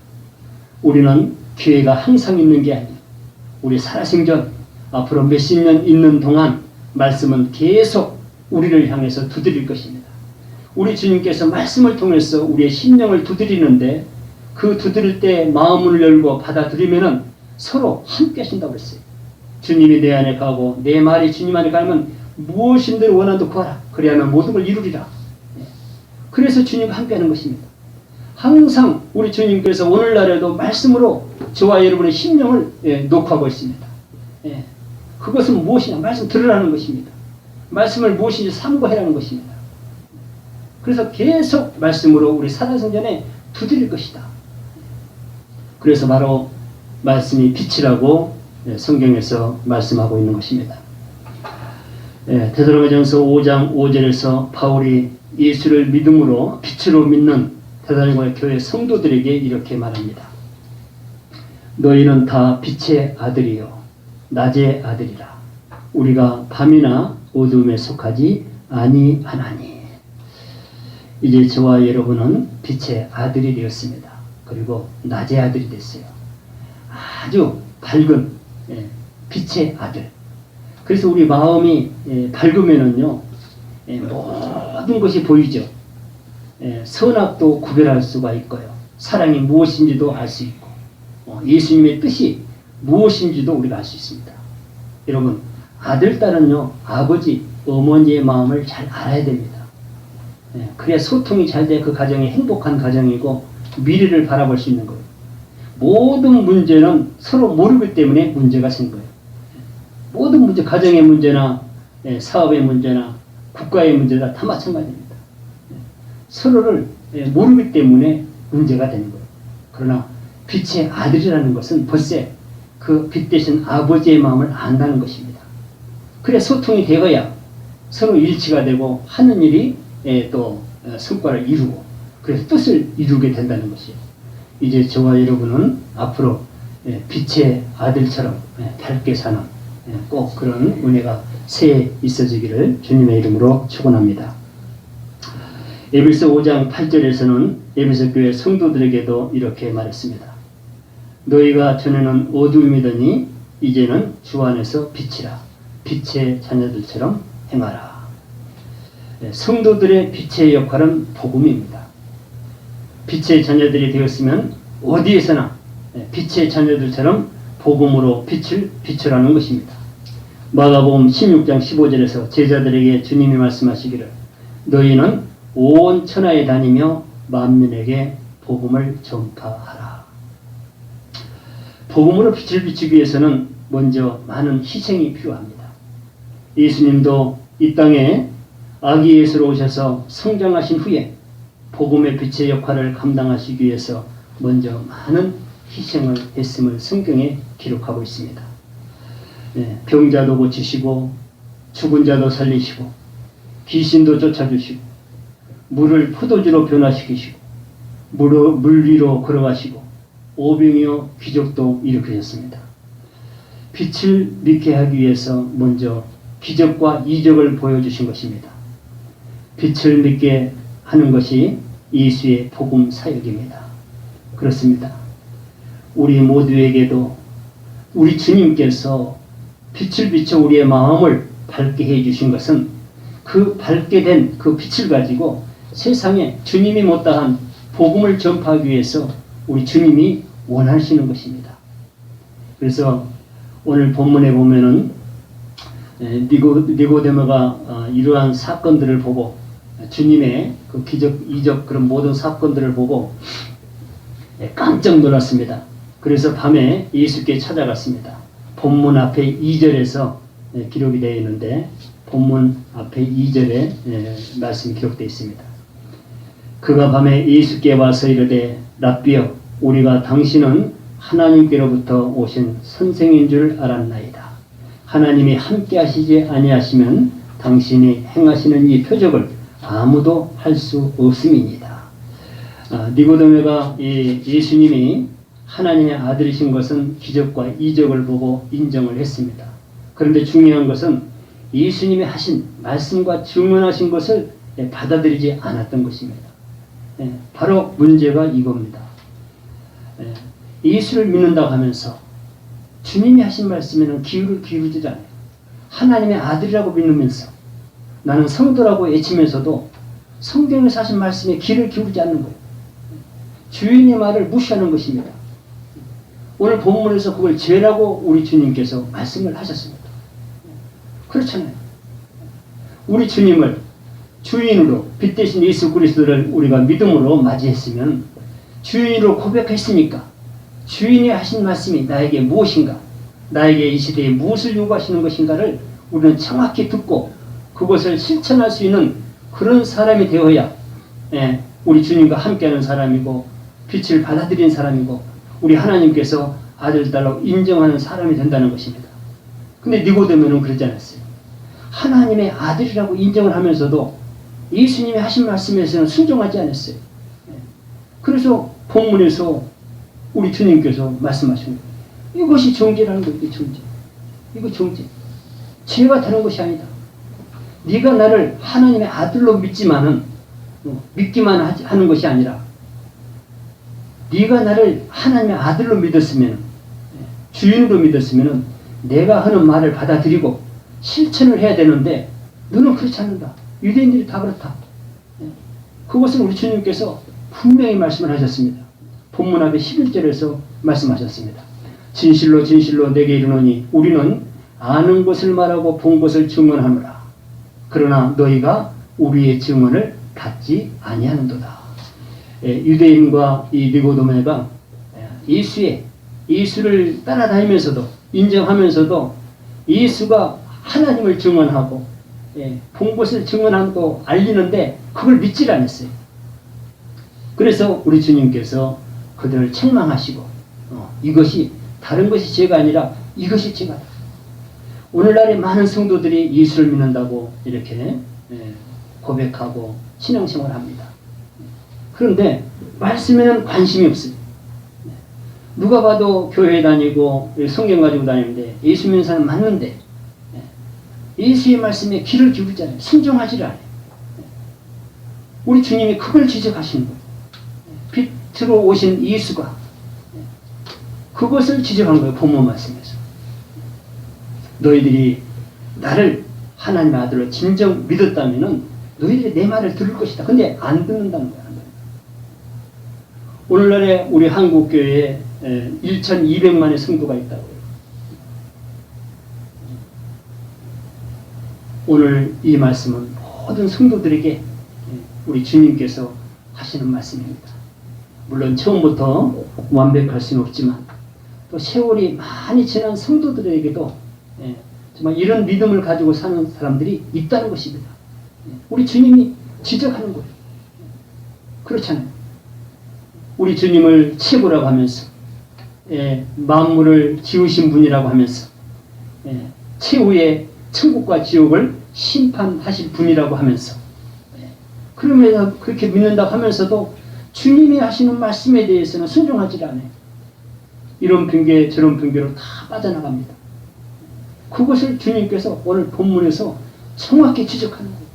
우리는 기회가 항상 있는 게 아니에요. 우리 살아생전 앞으로 몇십 년 있는 동안 말씀은 계속 우리를 향해서 두드릴 것입니다. 우리 주님께서 말씀을 통해서 우리의 심령을 두드리는데 그 두드릴 때 마음을 열고 받아들이면은 서로 함께 하신다고 했어요. 주님이 내 안에 가고 내 말이 주님 안에 가면 무엇인들 원한도 구하라. 그리하면 모든 걸 이루리라. 그래서 주님과 함께 하는 것입니다. 항상 우리 주님께서 오늘날에도 말씀으로 저와 여러분의 심령을 녹화하고 있습니다. 그것은 무엇이냐? 말씀 들으라는 것입니다. 말씀을 무엇인지 삼고해라는 것입니다. 그래서 계속 말씀으로 우리 살아생전에 두드릴 것이다. 그래서 바로 말씀이 빛이라고 성경에서 말씀하고 있는 것입니다. 데살로니가전서 5장 5절에서 바울이 예수를 믿음으로 빛으로 믿는 데살로니가 교회 성도들에게 이렇게 말합니다. 너희는 다 빛의 아들이요 낮의 아들이라. 우리가 밤이나 어둠에 속하지 아니하나니. 이제 저와 여러분은 빛의 아들이 되었습니다. 그리고 낮의 아들이 됐어요. 아주 밝은 빛의 아들. 그래서 우리 마음이 밝으면은요 모든 것이 보이죠. 선악도 구별할 수가 있고요. 사랑이 무엇인지도 알 수 있고 예수님의 뜻이 무엇인지도 우리가 알 수 있습니다. 여러분 아들, 딸은요 아버지, 어머니의 마음을 잘 알아야 됩니다. 그래야 소통이 잘 돼 그 가정이 행복한 가정이고 미래를 바라볼 수 있는 거예요. 모든 문제는 서로 모르기 때문에 문제가 생긴 거예요. 모든 문제, 가정의 문제나 사업의 문제나 국가의 문제다 다 마찬가지입니다. 서로를 모르기 때문에 문제가 되는 거예요. 그러나 빛의 아들이라는 것은 벌써 그 빛 대신 아버지의 마음을 안다는 것입니다. 그래 소통이 되어야 서로 일치가 되고 하는 일이 또 성과를 이루고 그래서 뜻을 이루게 된다는 것이에요. 이제 저와 여러분은 앞으로 빛의 아들처럼 밝게 사는 꼭 그런 은혜가 새해 있어지기를 주님의 이름으로 축원합니다. 에베소 5장 8절에서는 에베소 교회 성도들에게도 이렇게 말했습니다. 너희가 전에는 어두움이더니 이제는 주 안에서 빛이라. 빛의 자녀들처럼 행하라. 성도들의 빛의 역할은 복음입니다. 빛의 자녀들이 되었으면 어디에서나 빛의 자녀들처럼 복음으로 빛을 비추라는 것입니다. 마가복음 16장 15절에서 제자들에게 주님이 말씀하시기를 너희는 온 천하에 다니며 만민에게 복음을 전파하라. 복음으로 빛을 비추기 위해서는 먼저 많은 희생이 필요합니다. 예수님도 이 땅에 아기 예수로 오셔서 성장하신 후에 복음의 빛의 역할을 감당하시기 위해서 먼저 많은 희생을 했음을 성경에 기록하고 있습니다. 병자도 고치시고 죽은 자도 살리시고 귀신도 쫓아주시고 물을 포도주로 변화시키시고 물 위로 걸어가시고 오병이어 기적도 일으키셨습니다. 빛을 믿게 하기 위해서 먼저 기적과 이적을 보여주신 것입니다. 빛을 믿게 하는 것이 예수의 복음 사역입니다. 그렇습니다. 우리 모두에게도 우리 주님께서 빛을 비춰 우리의 마음을 밝게 해주신 것은 그 밝게 된 그 빛을 가지고 세상에 주님이 못다한 복음을 전파하기 위해서 우리 주님이 원하시는 것입니다. 그래서 오늘 본문에 보면은 니고데모가 이러한 사건들을 보고 주님의 그 기적, 이적 그런 모든 사건들을 보고 깜짝 놀랐습니다. 그래서 밤에 예수께 찾아갔습니다. 본문 앞에 2절에서 기록이 되어 있는데 본문 앞에 2절에 말씀이 기록되어 있습니다. 그가 밤에 예수께 와서 이르되 랍비여 우리가 당신은 하나님께로부터 오신 선생인 줄 알았나이다. 하나님이 함께 하시지 아니하시면 당신이 행하시는 이 표적을 아무도 할 수 없음이니이다. 니고데모가 예수님이 하나님의 아들이신 것은 기적과 이적을 보고 인정을 했습니다. 그런데 중요한 것은 예수님이 하신 말씀과 증언하신 것을 받아들이지 않았던 것입니다. 바로 문제가 이겁니다. 예수를 믿는다고 하면서 주님이 하신 말씀에는 귀를 기울이지 않아요. 하나님의 아들이라고 믿으면서 나는 성도라고 외치면서도 성경에서 하신 말씀에 귀를 기울이지 않는 거예요. 주인의 말을 무시하는 것입니다. 오늘 본문에서 그걸 죄라고 우리 주님께서 말씀을 하셨습니다. 그렇잖아요. 우리 주님을 주인으로 빛 대신 예수 그리스도를 우리가 믿음으로 맞이했으면 주인으로 고백했으니까 주인이 하신 말씀이 나에게 무엇인가, 나에게 이 시대에 무엇을 요구하시는 것인가를 우리는 정확히 듣고 그것을 실천할 수 있는 그런 사람이 되어야 우리 주님과 함께하는 사람이고 빛을 받아들인 사람이고 우리 하나님께서 아들, 딸로 인정하는 사람이 된다는 것입니다. 근데 니고데모는 그러지 않았어요. 하나님의 아들이라고 인정을 하면서도 예수님이 하신 말씀에서는 순종하지 않았어요. 그래서 본문에서 우리 주님께서 말씀하신 거예요. 이것이 정죄라는 거예요. 이게 정죄. 이거 정죄. 죄가 다른 것이 아니다. 네가 나를 하나님의 아들로 믿지만은 믿기만 하는 것이 아니라 네가 나를 하나님의 아들로 믿었으면 주인으로 믿었으면 내가 하는 말을 받아들이고 실천을 해야 되는데 너는 그렇지 않는다. 유대인들이 다 그렇다. 그것을 우리 주님께서 분명히 말씀을 하셨습니다. 본문 앞에 11절에서 말씀하셨습니다. 진실로 진실로 내게 이르노니 우리는 아는 것을 말하고 본 것을 증언하노라. 그러나 너희가 우리의 증언을 받지 아니하는도다. 유대인과 이 니고데모가 예수를 따라다니면서도 인정하면서도 예수가 하나님을 증언하고 본 것을 증언하고 알리는데 그걸 믿질 않았어요. 그래서 우리 주님께서 그들을 책망하시고 이것이 다른 것이 죄가 아니라 이것이 죄가. 오늘날에 많은 성도들이 예수를 믿는다고 이렇게 고백하고 신앙생활을 합니다. 그런데 말씀에는 관심이 없어요. 누가 봐도 교회 다니고 성경 가지고 다니는데 예수 믿는 사람 맞는데 예수의 말씀에 귀를 기울이지 않아요. 순종하지를 않아요. 우리 주님이 그걸 지적하시는 거예요. 빛으로 오신 예수가 그것을 지적한 거예요. 본문 말씀에서. 너희들이 나를 하나님의 아들로 진정 믿었다면 너희들이 내 말을 들을 것이다. 근데 안 듣는다는 거야. 오늘날에 우리 한국교회에 1,200만의 성도가 있다고요. 오늘 이 말씀은 모든 성도들에게 우리 주님께서 하시는 말씀입니다. 물론 처음부터 완벽할 수는 없지만 또 세월이 많이 지난 성도들에게도 정말 이런 믿음을 가지고 사는 사람들이 있다는 것입니다. 우리 주님이 지적하는 거예요. 그렇잖아요. 우리 주님을 최고라고 하면서 만물을 지으신 분이라고 하면서 최후의 천국과 지옥을 심판하실 분이라고 하면서 그러면서 그렇게 믿는다고 하면서도 주님이 하시는 말씀에 대해서는 순종하지 않아요. 이런 핑계 저런 핑계로 다 빠져나갑니다. 그것을 주님께서 오늘 본문에서 정확히 지적하는 거예요.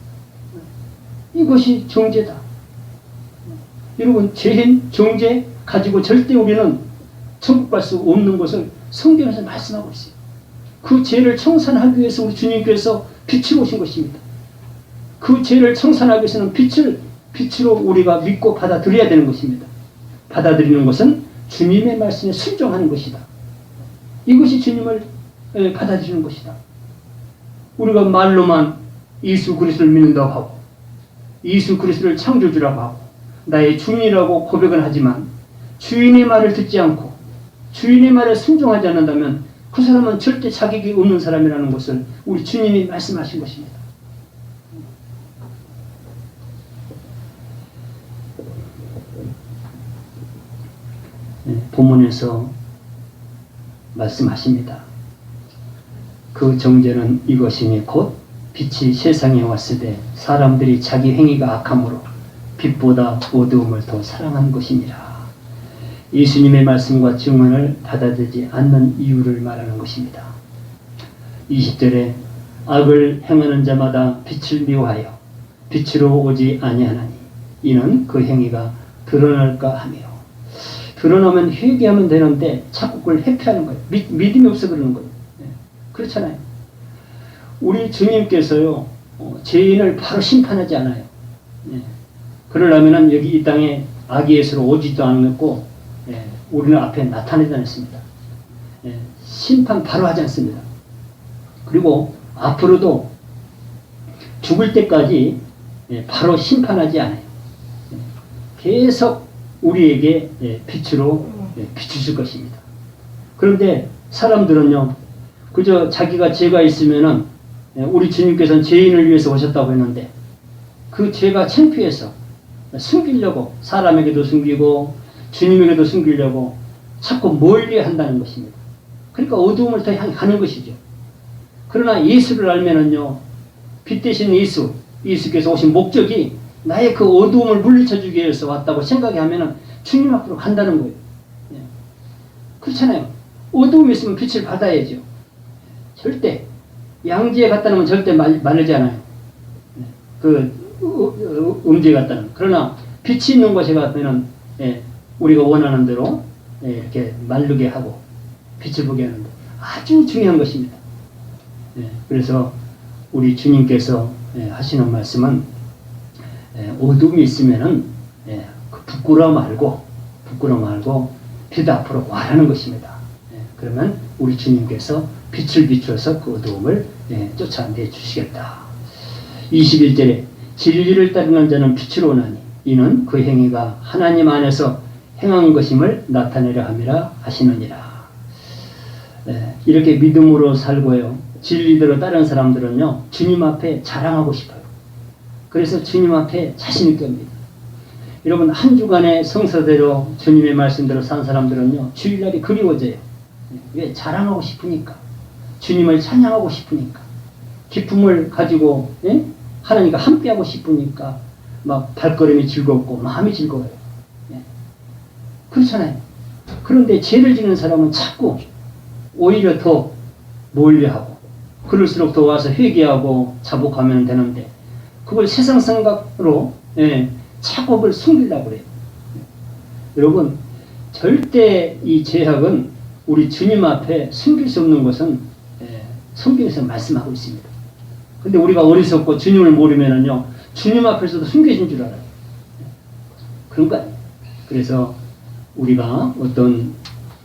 이것이 정죄다. 여러분 죄인 정죄 가지고 절대 우리는 천국 갈 수 없는 것을 성경에서 말씀하고 있어요. 그 죄를 청산하기 위해서 우리 주님께서 빛으로 오신 것입니다. 그 죄를 청산하기 위해서는 빛으로 우리가 믿고 받아들여야 되는 것입니다. 받아들이는 것은 주님의 말씀에 순종하는 것이다. 이것이 주님을 받아들이는 것이다. 우리가 말로만 예수 그리스도를 믿는다고 하고 예수 그리스도를 창조주라고 하고 나의 주인이라고 고백은 하지만 주인의 말을 듣지 않고 주인의 말에 순종하지 않는다면 그 사람은 절대 자격이 없는 사람이라는 것을 우리 주님이 말씀하신 것입니다. 본문에서 말씀하십니다. 그 정죄는 이것이니 곧 빛이 세상에 왔을 때 사람들이 자기 행위가 악함으로 빛보다 어두움을 더 사랑한 것이니라. 예수님의 말씀과 증언을 받아들이지 않는 이유를 말하는 것입니다. 20절에 악을 행하는 자마다 빛을 미워하여 빛으로 오지 아니하나니 이는 그 행위가 드러날까 하며. 드러나면 회개하면 되는데 자꾸 그걸 회피하는 거예요. 믿음이 없어 그러는 거예요. 그렇잖아요. 우리 주님께서요 죄인을 바로 심판하지 않아요. 그러려면 여기 이 땅에 악의 예수로 오지도 않았고 우리는 앞에 나타나지 않았습니다. 심판 바로 하지 않습니다. 그리고 앞으로도 죽을 때까지 바로 심판하지 않아요. 계속 우리에게 빛으로 비추실 것입니다. 그런데 사람들은요 그저 자기가 죄가 있으면은 우리 주님께서는 죄인을 위해서 오셨다고 했는데 그 죄가 창피해서 숨기려고 사람에게도 숨기고 주님에게도 숨기려고 자꾸 멀리 한다는 것입니다. 그러니까 어두움을 더 향해 가는 것이죠. 그러나 예수를 알면은요 빛 대신 예수께서 오신 목적이 나의 그 어두움을 물리쳐주기 위해서 왔다고 생각하면은 주님 앞으로 간다는 거예요. 그렇잖아요. 어두움이 있으면 빛을 받아야죠. 절대 양지에 갖다 놓으면 절대 마르지 않아요. 음지에 갖다 놓으면. 그러나 빛이 있는 곳에 가면은 우리가 원하는 대로 이렇게 마르게 하고 빛을 보게 하는데 아주 중요한 것입니다. 그래서 우리 주님께서 하시는 말씀은 어둠이 있으면은 부끄러워 말고 빛 앞으로 와라는 것입니다. 그러면 우리 주님께서 빛을 비추어서 그 어두움을 쫓아내 주시겠다. 21절에 진리를 따르는 자는 빛으로 오나니 이는 그 행위가 하나님 안에서 행한 것임을 나타내려 함이라 하시느니라. 이렇게 믿음으로 살고요 진리대로 따르는 사람들은요 주님 앞에 자랑하고 싶어요. 그래서 주님 앞에 자신 있게 합니다. 여러분 한 주간의 성서대로 주님의 말씀대로 산 사람들은요 주일날이 그리워져요. 왜? 자랑하고 싶으니까, 주님을 찬양하고 싶으니까, 기쁨을 가지고 하나님과 함께하고 싶으니까 막 발걸음이 즐겁고 마음이 즐거워요. 그렇잖아요. 그런데 죄를 지는 사람은 자꾸 오히려 더 멀리하고 그럴수록 더 와서 회개하고 자복하면 되는데 그걸 세상 생각으로 자꾸 그걸 숨기려고 그래요. 여러분 절대 이 죄악은 우리 주님 앞에 숨길 수 없는 것은 성경에서 말씀하고 있습니다. 근데 우리가 어리석고 주님을 모르면은요 주님 앞에서도 숨겨진 줄 알아요. 그러니까 그래서 우리가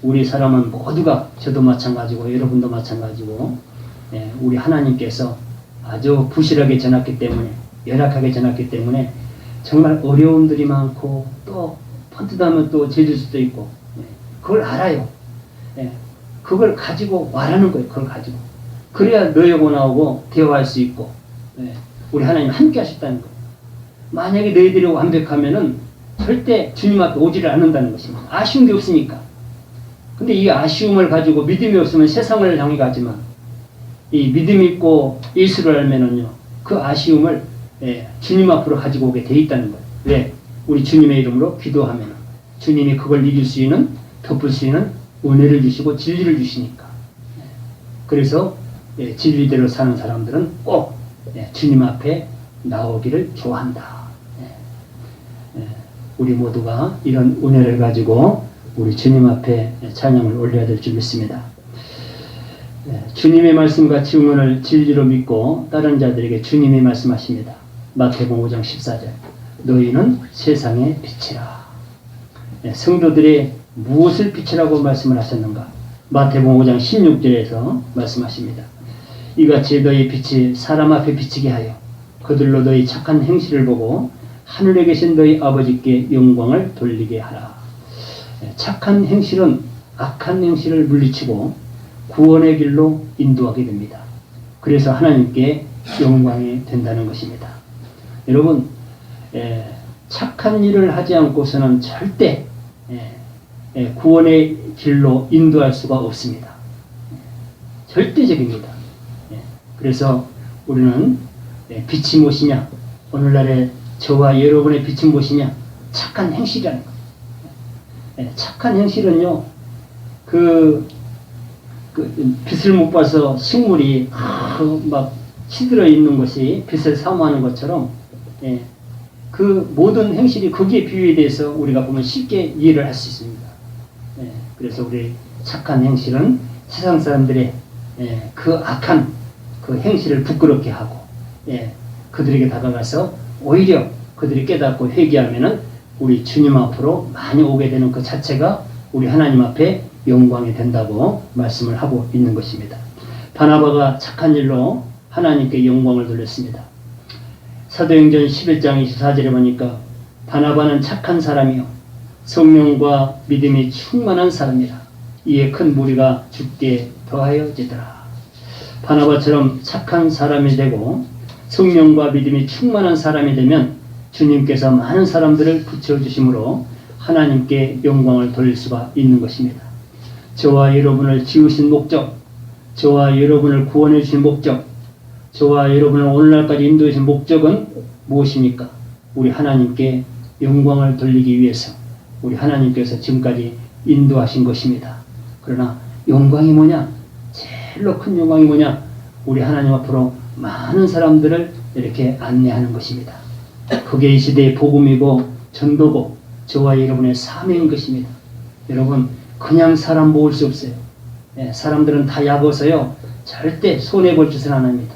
우리 사람은 모두가 저도 마찬가지고 여러분도 마찬가지고 우리 하나님께서 아주 부실하게 전했기 때문에 열악하게 전했기 때문에 정말 어려움들이 많고 또 번뜩하면 또 죄질 수도 있고 그걸 알아요. 그걸 가지고 와라는 거예요. 그걸 가지고 그래야 너희하고 나오고 대화할 수 있고 우리 하나님 함께 하셨다는 거예요. 만약에 너희들이 완벽하면은 절대 주님 앞에 오지를 않는다는 것입니다. 아쉬운 게 없으니까. 근데 이 아쉬움을 가지고 믿음이 없으면 세상을 향해 가지만 이 믿음이 있고 예수를 알면은요 그 아쉬움을 주님 앞으로 가지고 오게 돼 있다는 거예요. 왜? 우리 주님의 이름으로 기도하면 주님이 그걸 이길 수 있는 덮을 수 있는 은혜를 주시고 진리를 주시니까. 그래서 진리대로 사는 사람들은 꼭 주님 앞에 나오기를 좋아한다. 우리 모두가 이런 은혜를 가지고 우리 주님 앞에 찬양을 올려야 될 줄 믿습니다. 주님의 말씀과 증언을 진리로 믿고 다른 자들에게 주님이 말씀하십니다. 마태복음 5장 14절 너희는 세상의 빛이라. 성도들이 무엇을 빛이라고 말씀을 하셨는가? 마태복음 5장 16절에서 말씀하십니다. 이같이 너희 빛이 사람 앞에 비치게 하여 그들로 너희 착한 행실을 보고 하늘에 계신 너희 아버지께 영광을 돌리게 하라. 착한 행실은 악한 행실을 물리치고 구원의 길로 인도하게 됩니다. 그래서 하나님께 영광이 된다는 것입니다. 여러분 착한 일을 하지 않고서는 절대 구원의 길로 인도할 수가 없습니다. 절대적입니다. 그래서 우리는 빛이 무엇이냐? 오늘날의 저와 여러분의 빛은 무엇이냐? 착한 행실이라는 거예요. 예, 착한 행실은요, 빛을 못 봐서 식물이 막 시들어 있는 것이 빛을 사모하는 것처럼, 예, 그 모든 행실이 거기에 비유돼서 우리가 보면 쉽게 이해를 할 수 있습니다. 예, 그래서 우리 착한 행실은 세상 사람들의 그 악한 그 행실을 부끄럽게 하고, 그들에게 다가가서 오히려 그들이 깨닫고 회개하면은 우리 주님 앞으로 많이 오게 되는 그 자체가 우리 하나님 앞에 영광이 된다고 말씀을 하고 있는 것입니다. 바나바가 착한 일로 하나님께 영광을 돌렸습니다. 사도행전 11장 24절에 보니까 바나바는 착한 사람이요 성령과 믿음이 충만한 사람이라 이에 큰 무리가 죽게 더하여지더라. 바나바처럼 착한 사람이 되고 성령과 믿음이 충만한 사람이 되면 주님께서 많은 사람들을 붙여주심으로 하나님께 영광을 돌릴 수가 있는 것입니다. 저와 여러분을 지으신 목적, 저와 여러분을 구원해 주신 목적, 저와 여러분을 오늘날까지 인도해 주신 목적은 무엇입니까? 우리 하나님께 영광을 돌리기 위해서 우리 하나님께서 지금까지 인도하신 것입니다. 그러나 영광이 뭐냐? 제일로 큰 영광이 뭐냐? 우리 하나님 앞으로 많은 사람들을 이렇게 안내하는 것입니다. 그게 이 시대의 복음이고 전도고 저와 여러분의 사명인 것입니다. 여러분 그냥 사람 모을 수 없어요. 사람들은 다 약어서요 절대 손해볼 짓은 안 합니다.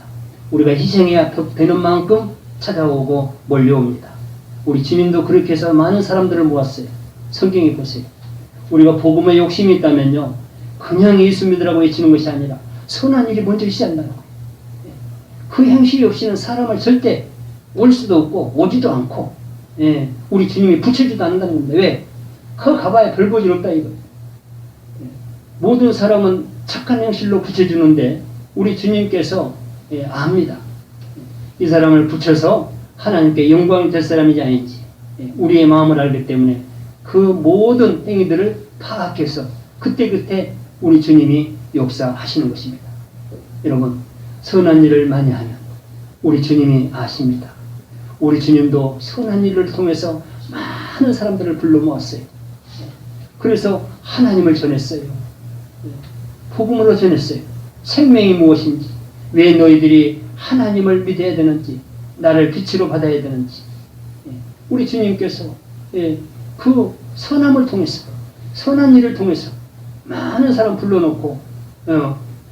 우리가 희생해야 되는 만큼 찾아오고 몰려옵니다. 우리 주님도 그렇게 해서 많은 사람들을 모았어요. 성경에 보세요. 우리가 복음에 욕심이 있다면요 그냥 예수 믿으라고 외치는 것이 아니라 선한 일이 먼저 시작한다는 거예요. 그 행실이 없이는 사람을 절대 올 수도 없고 오지도 않고, 우리 주님이 붙여주지도 않는다는 겁니다. 왜? 그 가봐야 별 볼일 없다 이거. 모든 사람은 착한 행실로 붙여주는데 우리 주님께서 압니다. 이 사람을 붙여서 하나님께 영광이 될 사람이지 아닌지 우리의 마음을 알기 때문에 그 모든 행위들을 파악해서 그때그때 우리 주님이 역사하시는 것입니다. 여러분 선한 일을 많이 하면 우리 주님이 아십니다. 우리 주님도 선한 일을 통해서 많은 사람들을 불러 모았어요. 그래서 하나님을 전했어요. 복음으로 전했어요. 생명이 무엇인지, 왜 너희들이 하나님을 믿어야 되는지, 나를 빛으로 받아야 되는지, 우리 주님께서 그 선함을 통해서, 선한 일을 통해서 많은 사람 불러놓고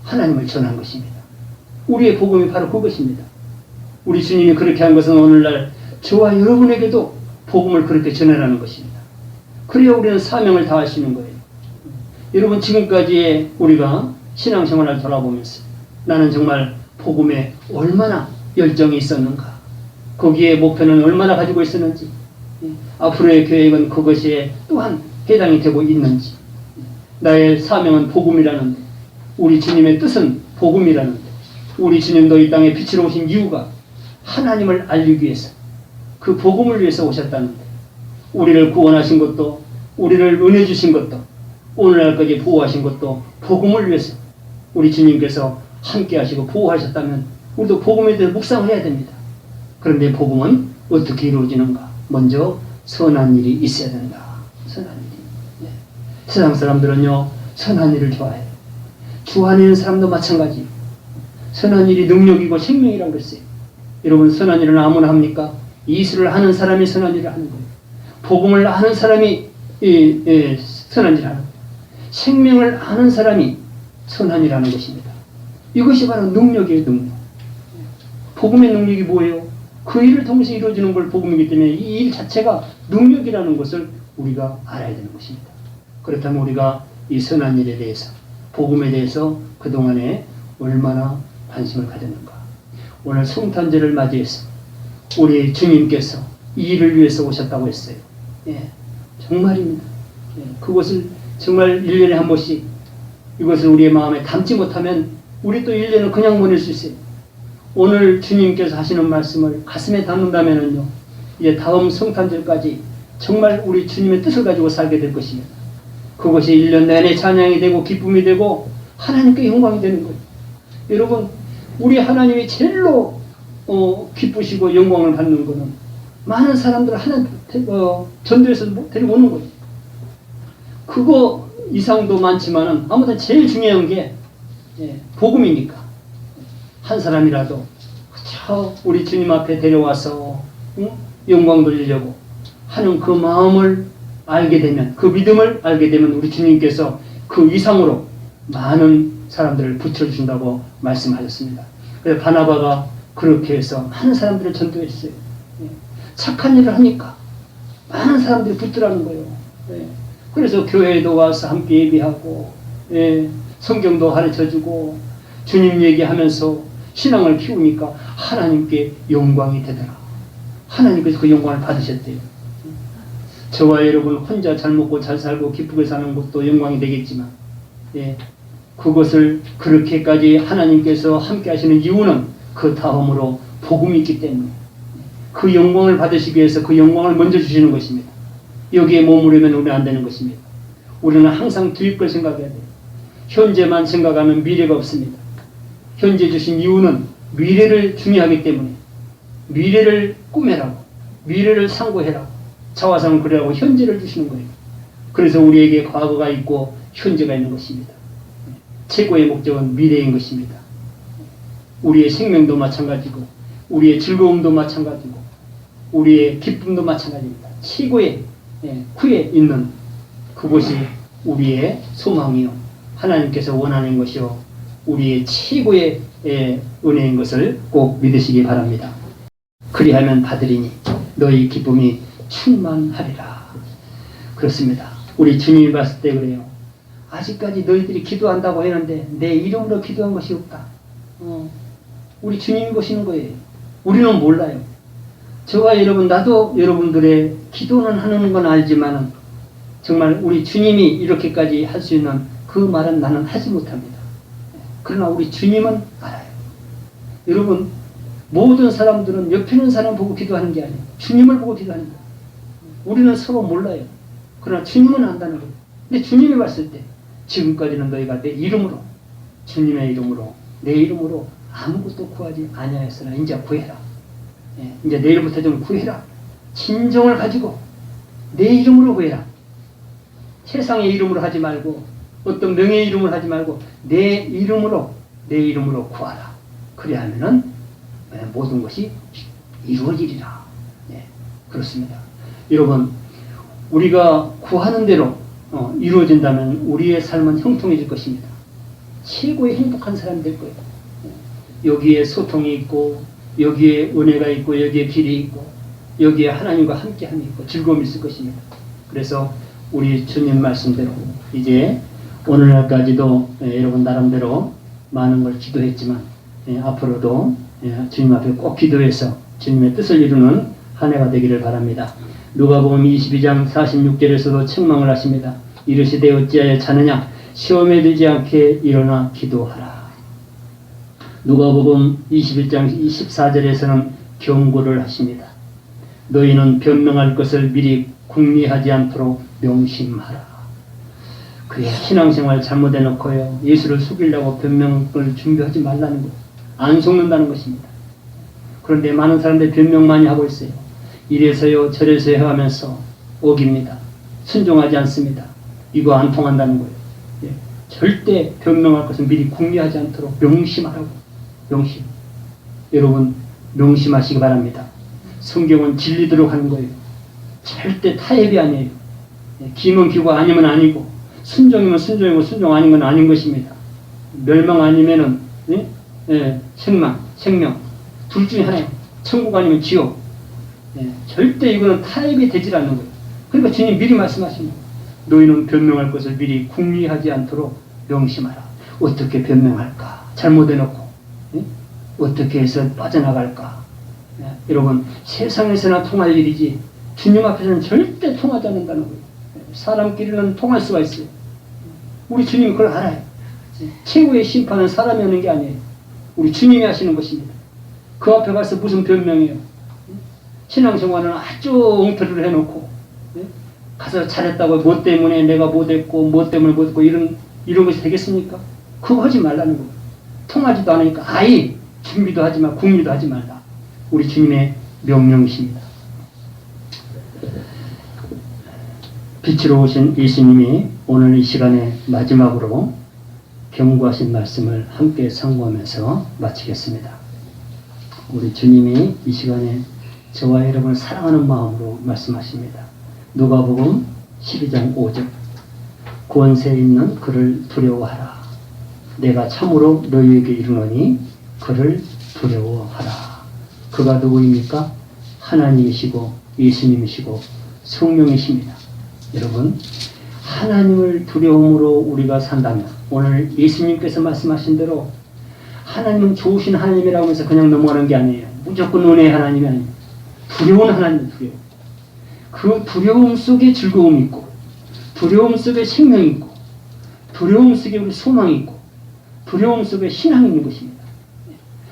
하나님을 전한 것입니다. 우리의 복음이 바로 그것입니다. 우리 주님이 그렇게 한 것은 오늘날 저와 여러분에게도 복음을 그렇게 전하라는 것입니다. 그래야 우리는 사명을 다하시는 거예요. 여러분 지금까지의 우리가 신앙생활을 돌아보면서 나는 정말 복음에 얼마나 열정이 있었는가, 거기에 목표는 얼마나 가지고 있었는지, 앞으로의 계획은 그것에 또한 해당이 되고 있는지, 나의 사명은 복음이라는데 우리 주님의 뜻은 복음이라는데 우리 주님도 이 땅에 빛으로 오신 이유가 하나님을 알리기 위해서 그 복음을 위해서 오셨다는데 우리를 구원하신 것도 우리를 은혜 주신 것도 오늘날까지 보호하신 것도 복음을 위해서 우리 주님께서 함께 하시고 보호하셨다면 우리도 복음에 대해 묵상을 해야 됩니다. 그런데 복음은 어떻게 이루어지는가? 먼저 선한 일이 있어야 된다. 선한 일이. 세상 사람들은요 선한 일을 좋아해요. 주 안에 있는 사람도 마찬가지예요. 선한 일이 능력이고 생명이라고 그랬어요. 여러분 선한 일은 아무나 합니까? 이수를 하는 사람이 선한 일을 하는 거예요. 복음을 아는 사람이 선한 일을 하는 거예요. 생명을 아는 사람이 선한 일을 하는 것입니다. 이것이 바로 능력이에요. 능력. 복음의 능력이 뭐예요? 그 일을 통해서 이루어지는 걸 복음이기 때문에 이 일 자체가 능력이라는 것을 우리가 알아야 되는 것입니다. 그렇다면 우리가 이 선한 일에 대해서 복음에 대해서 그동안에 얼마나 관심을 가졌는가. 오늘 성탄절을 맞이해서 우리 주님께서 이 일을 위해서 오셨다고 했어요. 정말입니다. 그것을 정말 1년에 한 번씩 이것을 우리의 마음에 담지 못하면 우리 또 1년을 그냥 보낼 수 있어요. 오늘 주님께서 하시는 말씀을 가슴에 담는다면요 이제 다음 성탄절까지 정말 우리 주님의 뜻을 가지고 살게 될 것입니다. 그것이 1년 내내 찬양이 되고 기쁨이 되고 하나님께 영광이 되는 거예요. 여러분 우리 하나님이 제일로 기쁘시고 영광을 받는 것은 많은 사람들을 전도해서 데려오는 거예요. 그거 이상도 많지만은 아무튼 제일 중요한 게 복음이니까 한 사람이라도 그쵸 우리 주님 앞에 데려와서 영광 돌리려고 하는 그 마음을 알게 되면, 그 믿음을 알게 되면 우리 주님께서 그 이상으로 많은 사람들을 붙여주신다고 말씀하셨습니다. 그래서 바나바가 그렇게 해서 많은 사람들을 전도했어요. 착한 일을 하니까 많은 사람들이 붙더라는 거예요. 그래서 교회에도 와서 함께 예배하고 성경도 가르쳐주고 주님 얘기하면서 신앙을 키우니까 하나님께 영광이 되더라. 하나님께서 그 영광을 받으셨대요. 저와 여러분 혼자 잘 먹고 잘 살고 기쁘게 사는 것도 영광이 되겠지만 그것을 그렇게까지 하나님께서 함께 하시는 이유는 그 다음으로 복음이 있기 때문에 그 영광을 받으시기 위해서 그 영광을 먼저 주시는 것입니다. 여기에 머무르면 우리는 안 되는 것입니다. 우리는 항상 뒤의 걸 생각해야 돼요. 현재만 생각하면 미래가 없습니다. 현재 주신 이유는 미래를 중요하기 때문에 미래를 꾸며라고, 미래를 상고해라고, 자화상을 그리라고 현재를 주시는 거예요. 그래서 우리에게 과거가 있고 현재가 있는 것입니다. 최고의 목적은 미래인 것입니다. 우리의 생명도 마찬가지고 우리의 즐거움도 마찬가지고 우리의 기쁨도 마찬가지입니다. 최고의 후에 있는 그것이 우리의 소망이요 하나님께서 원하는 것이요 우리의 최고의 은혜인 것을 꼭 믿으시기 바랍니다. 그리하면 받으리니 너희 기쁨이 충만하리라. 그렇습니다. 우리 주님이 봤을 때 그래요. 아직까지 너희들이 기도한다고 했는데 내 이름으로 기도한 것이 없다. 우리 주님이 보시는 거예요. 우리는 몰라요. 저와 여러분, 나도 여러분들의 기도는 하는 건 알지만 정말 우리 주님이 이렇게까지 할 수 있는 그 말은 나는 하지 못합니다. 그러나 우리 주님은 알아요. 여러분, 모든 사람들은 옆에 있는 사람 보고 기도하는 게 아니에요. 주님을 보고 기도하는 거예요. 우리는 서로 몰라요. 그러나 주님은 안다는 거예요. 근데 주님이 봤을 때 지금까지는 너희가 내 이름으로, 주님의 이름으로, 내 이름으로 아무것도 구하지 아니하였으나 이제 구해라. 이제 내일부터 좀 구해라. 진정을 가지고 내 이름으로 구해라. 세상의 이름으로 하지 말고 어떤 명예의 이름으로 하지 말고 내 이름으로 구하라. 그래야 하면은 모든 것이 이루어지리라. 그렇습니다. 여러분, 우리가 구하는 대로 이루어진다면 우리의 삶은 형통해질 것입니다. 최고의 행복한 사람이 될 거예요. 여기에 소통이 있고 여기에 은혜가 있고 여기에 길이 있고 여기에 하나님과 함께함이 있고 즐거움이 있을 것입니다. 그래서 우리 주님 말씀대로 이제 오늘날까지도 여러분 나름대로 많은 걸 기도했지만 앞으로도 주님 앞에 꼭 기도해서 주님의 뜻을 이루는 한 해가 되기를 바랍니다. 누가복음 22장 46절에서도 책망을 하십니다. 이르시되 어찌하여 자느냐 시험에 들지 않게 일어나 기도하라. 누가복음 21장 24절에서는 경고를 하십니다. 너희는 변명할 것을 미리 궁리하지 않도록 명심하라. 그래, 신앙생활 잘못해놓고요 예수를 속이려고 변명을 준비하지 말라는 것, 안 속는다는 것입니다. 그런데 많은 사람들이 변명 많이 하고 있어요. 이래서요 저래서요 하면서 어깁니다. 순종하지 않습니다. 이거 안 통한다는 거예요. 절대 변명할 것은 미리 궁리하지 않도록 명심하라고. 명심. 여러분 명심하시기 바랍니다. 성경은 진리도록 하는 거예요. 절대 타협이 아니에요. 기면 기고 아니면 아니고 순종이면 순종이고 순종 아니면 아닌 것입니다. 멸망 아니면은 생명 둘 중에 하나예요. 천국 아니면 지옥. 절대 이거는 타협이 되질 않는 거예요. 그러니까 주님 미리 말씀하십니다. 너희는 변명할 것을 미리 궁리하지 않도록 명심하라. 어떻게 변명할까? 잘못해놓고 어떻게 해서 빠져나갈까? 여러분 세상에서나 통할 일이지 주님 앞에서는 절대 통하지 않는다는 거예요. 사람끼리는 통할 수가 있어요. 우리 주님이 그걸 알아요. 최고의 심판은 사람이 하는 게 아니에요. 우리 주님이 하시는 것입니다. 그 앞에 가서 무슨 변명이에요. 신앙생활은 아주 엉터리를 해놓고 가서 잘했다고 뭐 때문에 내가 못했고 뭐 때문에 못했고 이런 것이 되겠습니까? 그거 하지 말라는 거예요. 통하지도 않으니까 아예 준비도 하지 마, 궁리도 하지 말라. 우리 주님의 명령이십니다. 빛으로 오신 예수님이 오늘 이 시간에 마지막으로 경고하신 말씀을 함께 상고하면서 마치겠습니다. 우리 주님이 이 시간에 저와 여러분을 사랑하는 마음으로 말씀하십니다. 누가복음 12장 5절 권세 있는 그를 두려워하라. 내가 참으로 너희에게 이르노니 그를 두려워하라. 그가 누구입니까? 하나님이시고 예수님이시고 성령이십니다. 여러분, 하나님을 두려움으로 우리가 산다면 오늘 예수님께서 말씀하신 대로 하나님은 좋으신 하나님이라고 하면서 그냥 넘어가는 게 아니에요. 무조건 은혜의 하나님이 아니에요. 두려운 하나님, 두려움. 그 두려움 속에 즐거움이 있고, 두려움 속에 생명이 있고, 두려움 속에 우리 소망이 있고, 두려움 속에 신앙이 있는 것입니다.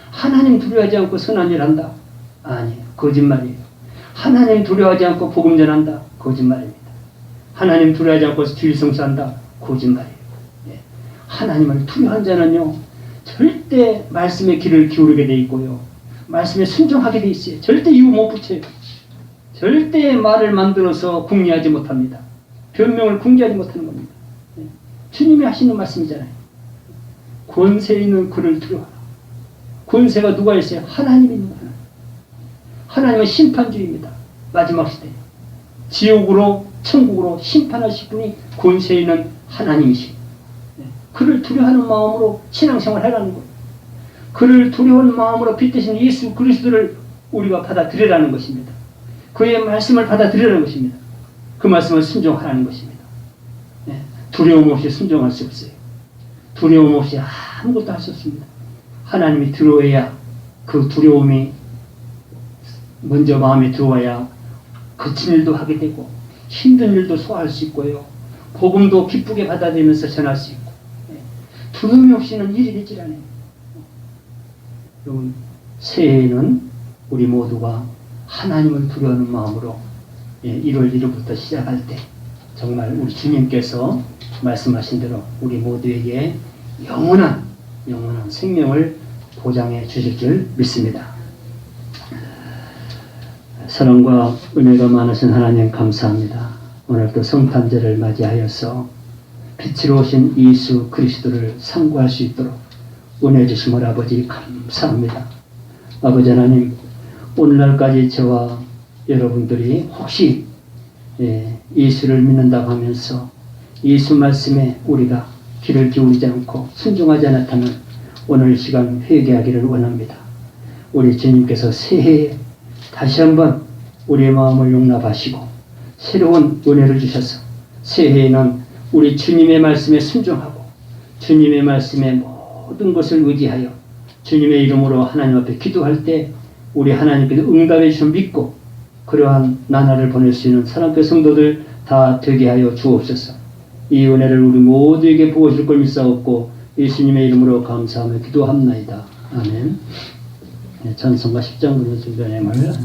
하나님 두려워하지 않고 선한 일 한다? 아니에요. 거짓말이에요. 하나님 두려워하지 않고 복음 전한다? 거짓말입니다. 하나님 두려워하지 않고 주일 성수한다? 거짓말이에요. 하나님을 두려워한 자는요, 절대 말씀의 길을 기울이게 돼 있고요, 말씀에 순종하게 돼 있어요. 절대 이유 못 붙여요. 절대 말을 만들어서 궁리하지 못합니다. 변명을 궁리하지 못하는 겁니다. 주님이 하시는 말씀이잖아요. 권세 있는 그를 두려워하라. 권세가 누가 있어요? 하나님이 있는 거예요. 하나님은 심판주의입니다. 마지막 시대에 지옥으로 천국으로 심판하실 분이 권세 있는 하나님이시고, 그를 두려워하는 마음으로 신앙생활을 하라는 거예요. 그를 두려워하는 마음으로 빛 대신 예수 그리스도를 우리가 받아들이라는 것입니다. 그의 말씀을 받아들이라는 것입니다. 그 말씀을 순종하라는 것입니다. 두려움 없이 순종할 수 없어요. 두려움 없이 아무것도 할 수 없습니다. 하나님이 들어와야, 그 두려움이 먼저 마음에 들어와야 거친 일도 하게 되고 힘든 일도 소화할 수 있고요, 복음도 기쁘게 받아들이면서 전할 수 있고, 두려움이 없이는 일이 되질 않아요. 여러분, 새해에는 우리 모두가 하나님을 두려워하는 마음으로 1월 1일부터 시작할 때 정말 우리 주님께서 말씀하신 대로 우리 모두에게 영원한 생명을 보장해 주실 줄 믿습니다. 사랑과 은혜가 많으신 하나님 감사합니다. 오늘도 성탄절을 맞이하여서 빛으로 오신 예수 그리스도를 상고할 수 있도록 은혜 주심을 아버지 감사합니다. 아버지 하나님, 오늘날까지 저와 여러분들이 혹시 예수를 믿는다고 하면서 예수 말씀에 우리가 귀를 기울이지 않고 순종하지 않았다면 오늘 시간 회개하기를 원합니다. 우리 주님께서 새해에 다시 한번 우리의 마음을 용납하시고 새로운 은혜를 주셔서 새해에는 우리 주님의 말씀에 순종하고 주님의 말씀에 모든 것을 의지하여 주님의 이름으로 하나님 앞에 기도할 때 우리 하나님께서 응답해 주시면 믿고 그러한 나날을 보낼 수 있는 사랑교회 성도들 다 되게 하여 주옵소서. 이 은혜를 우리 모두에게 부어줄 걸 믿사옵고 예수님의 이름으로 감사하며 기도합나이다. 아멘. 전성과 10장 분의 준비하는 말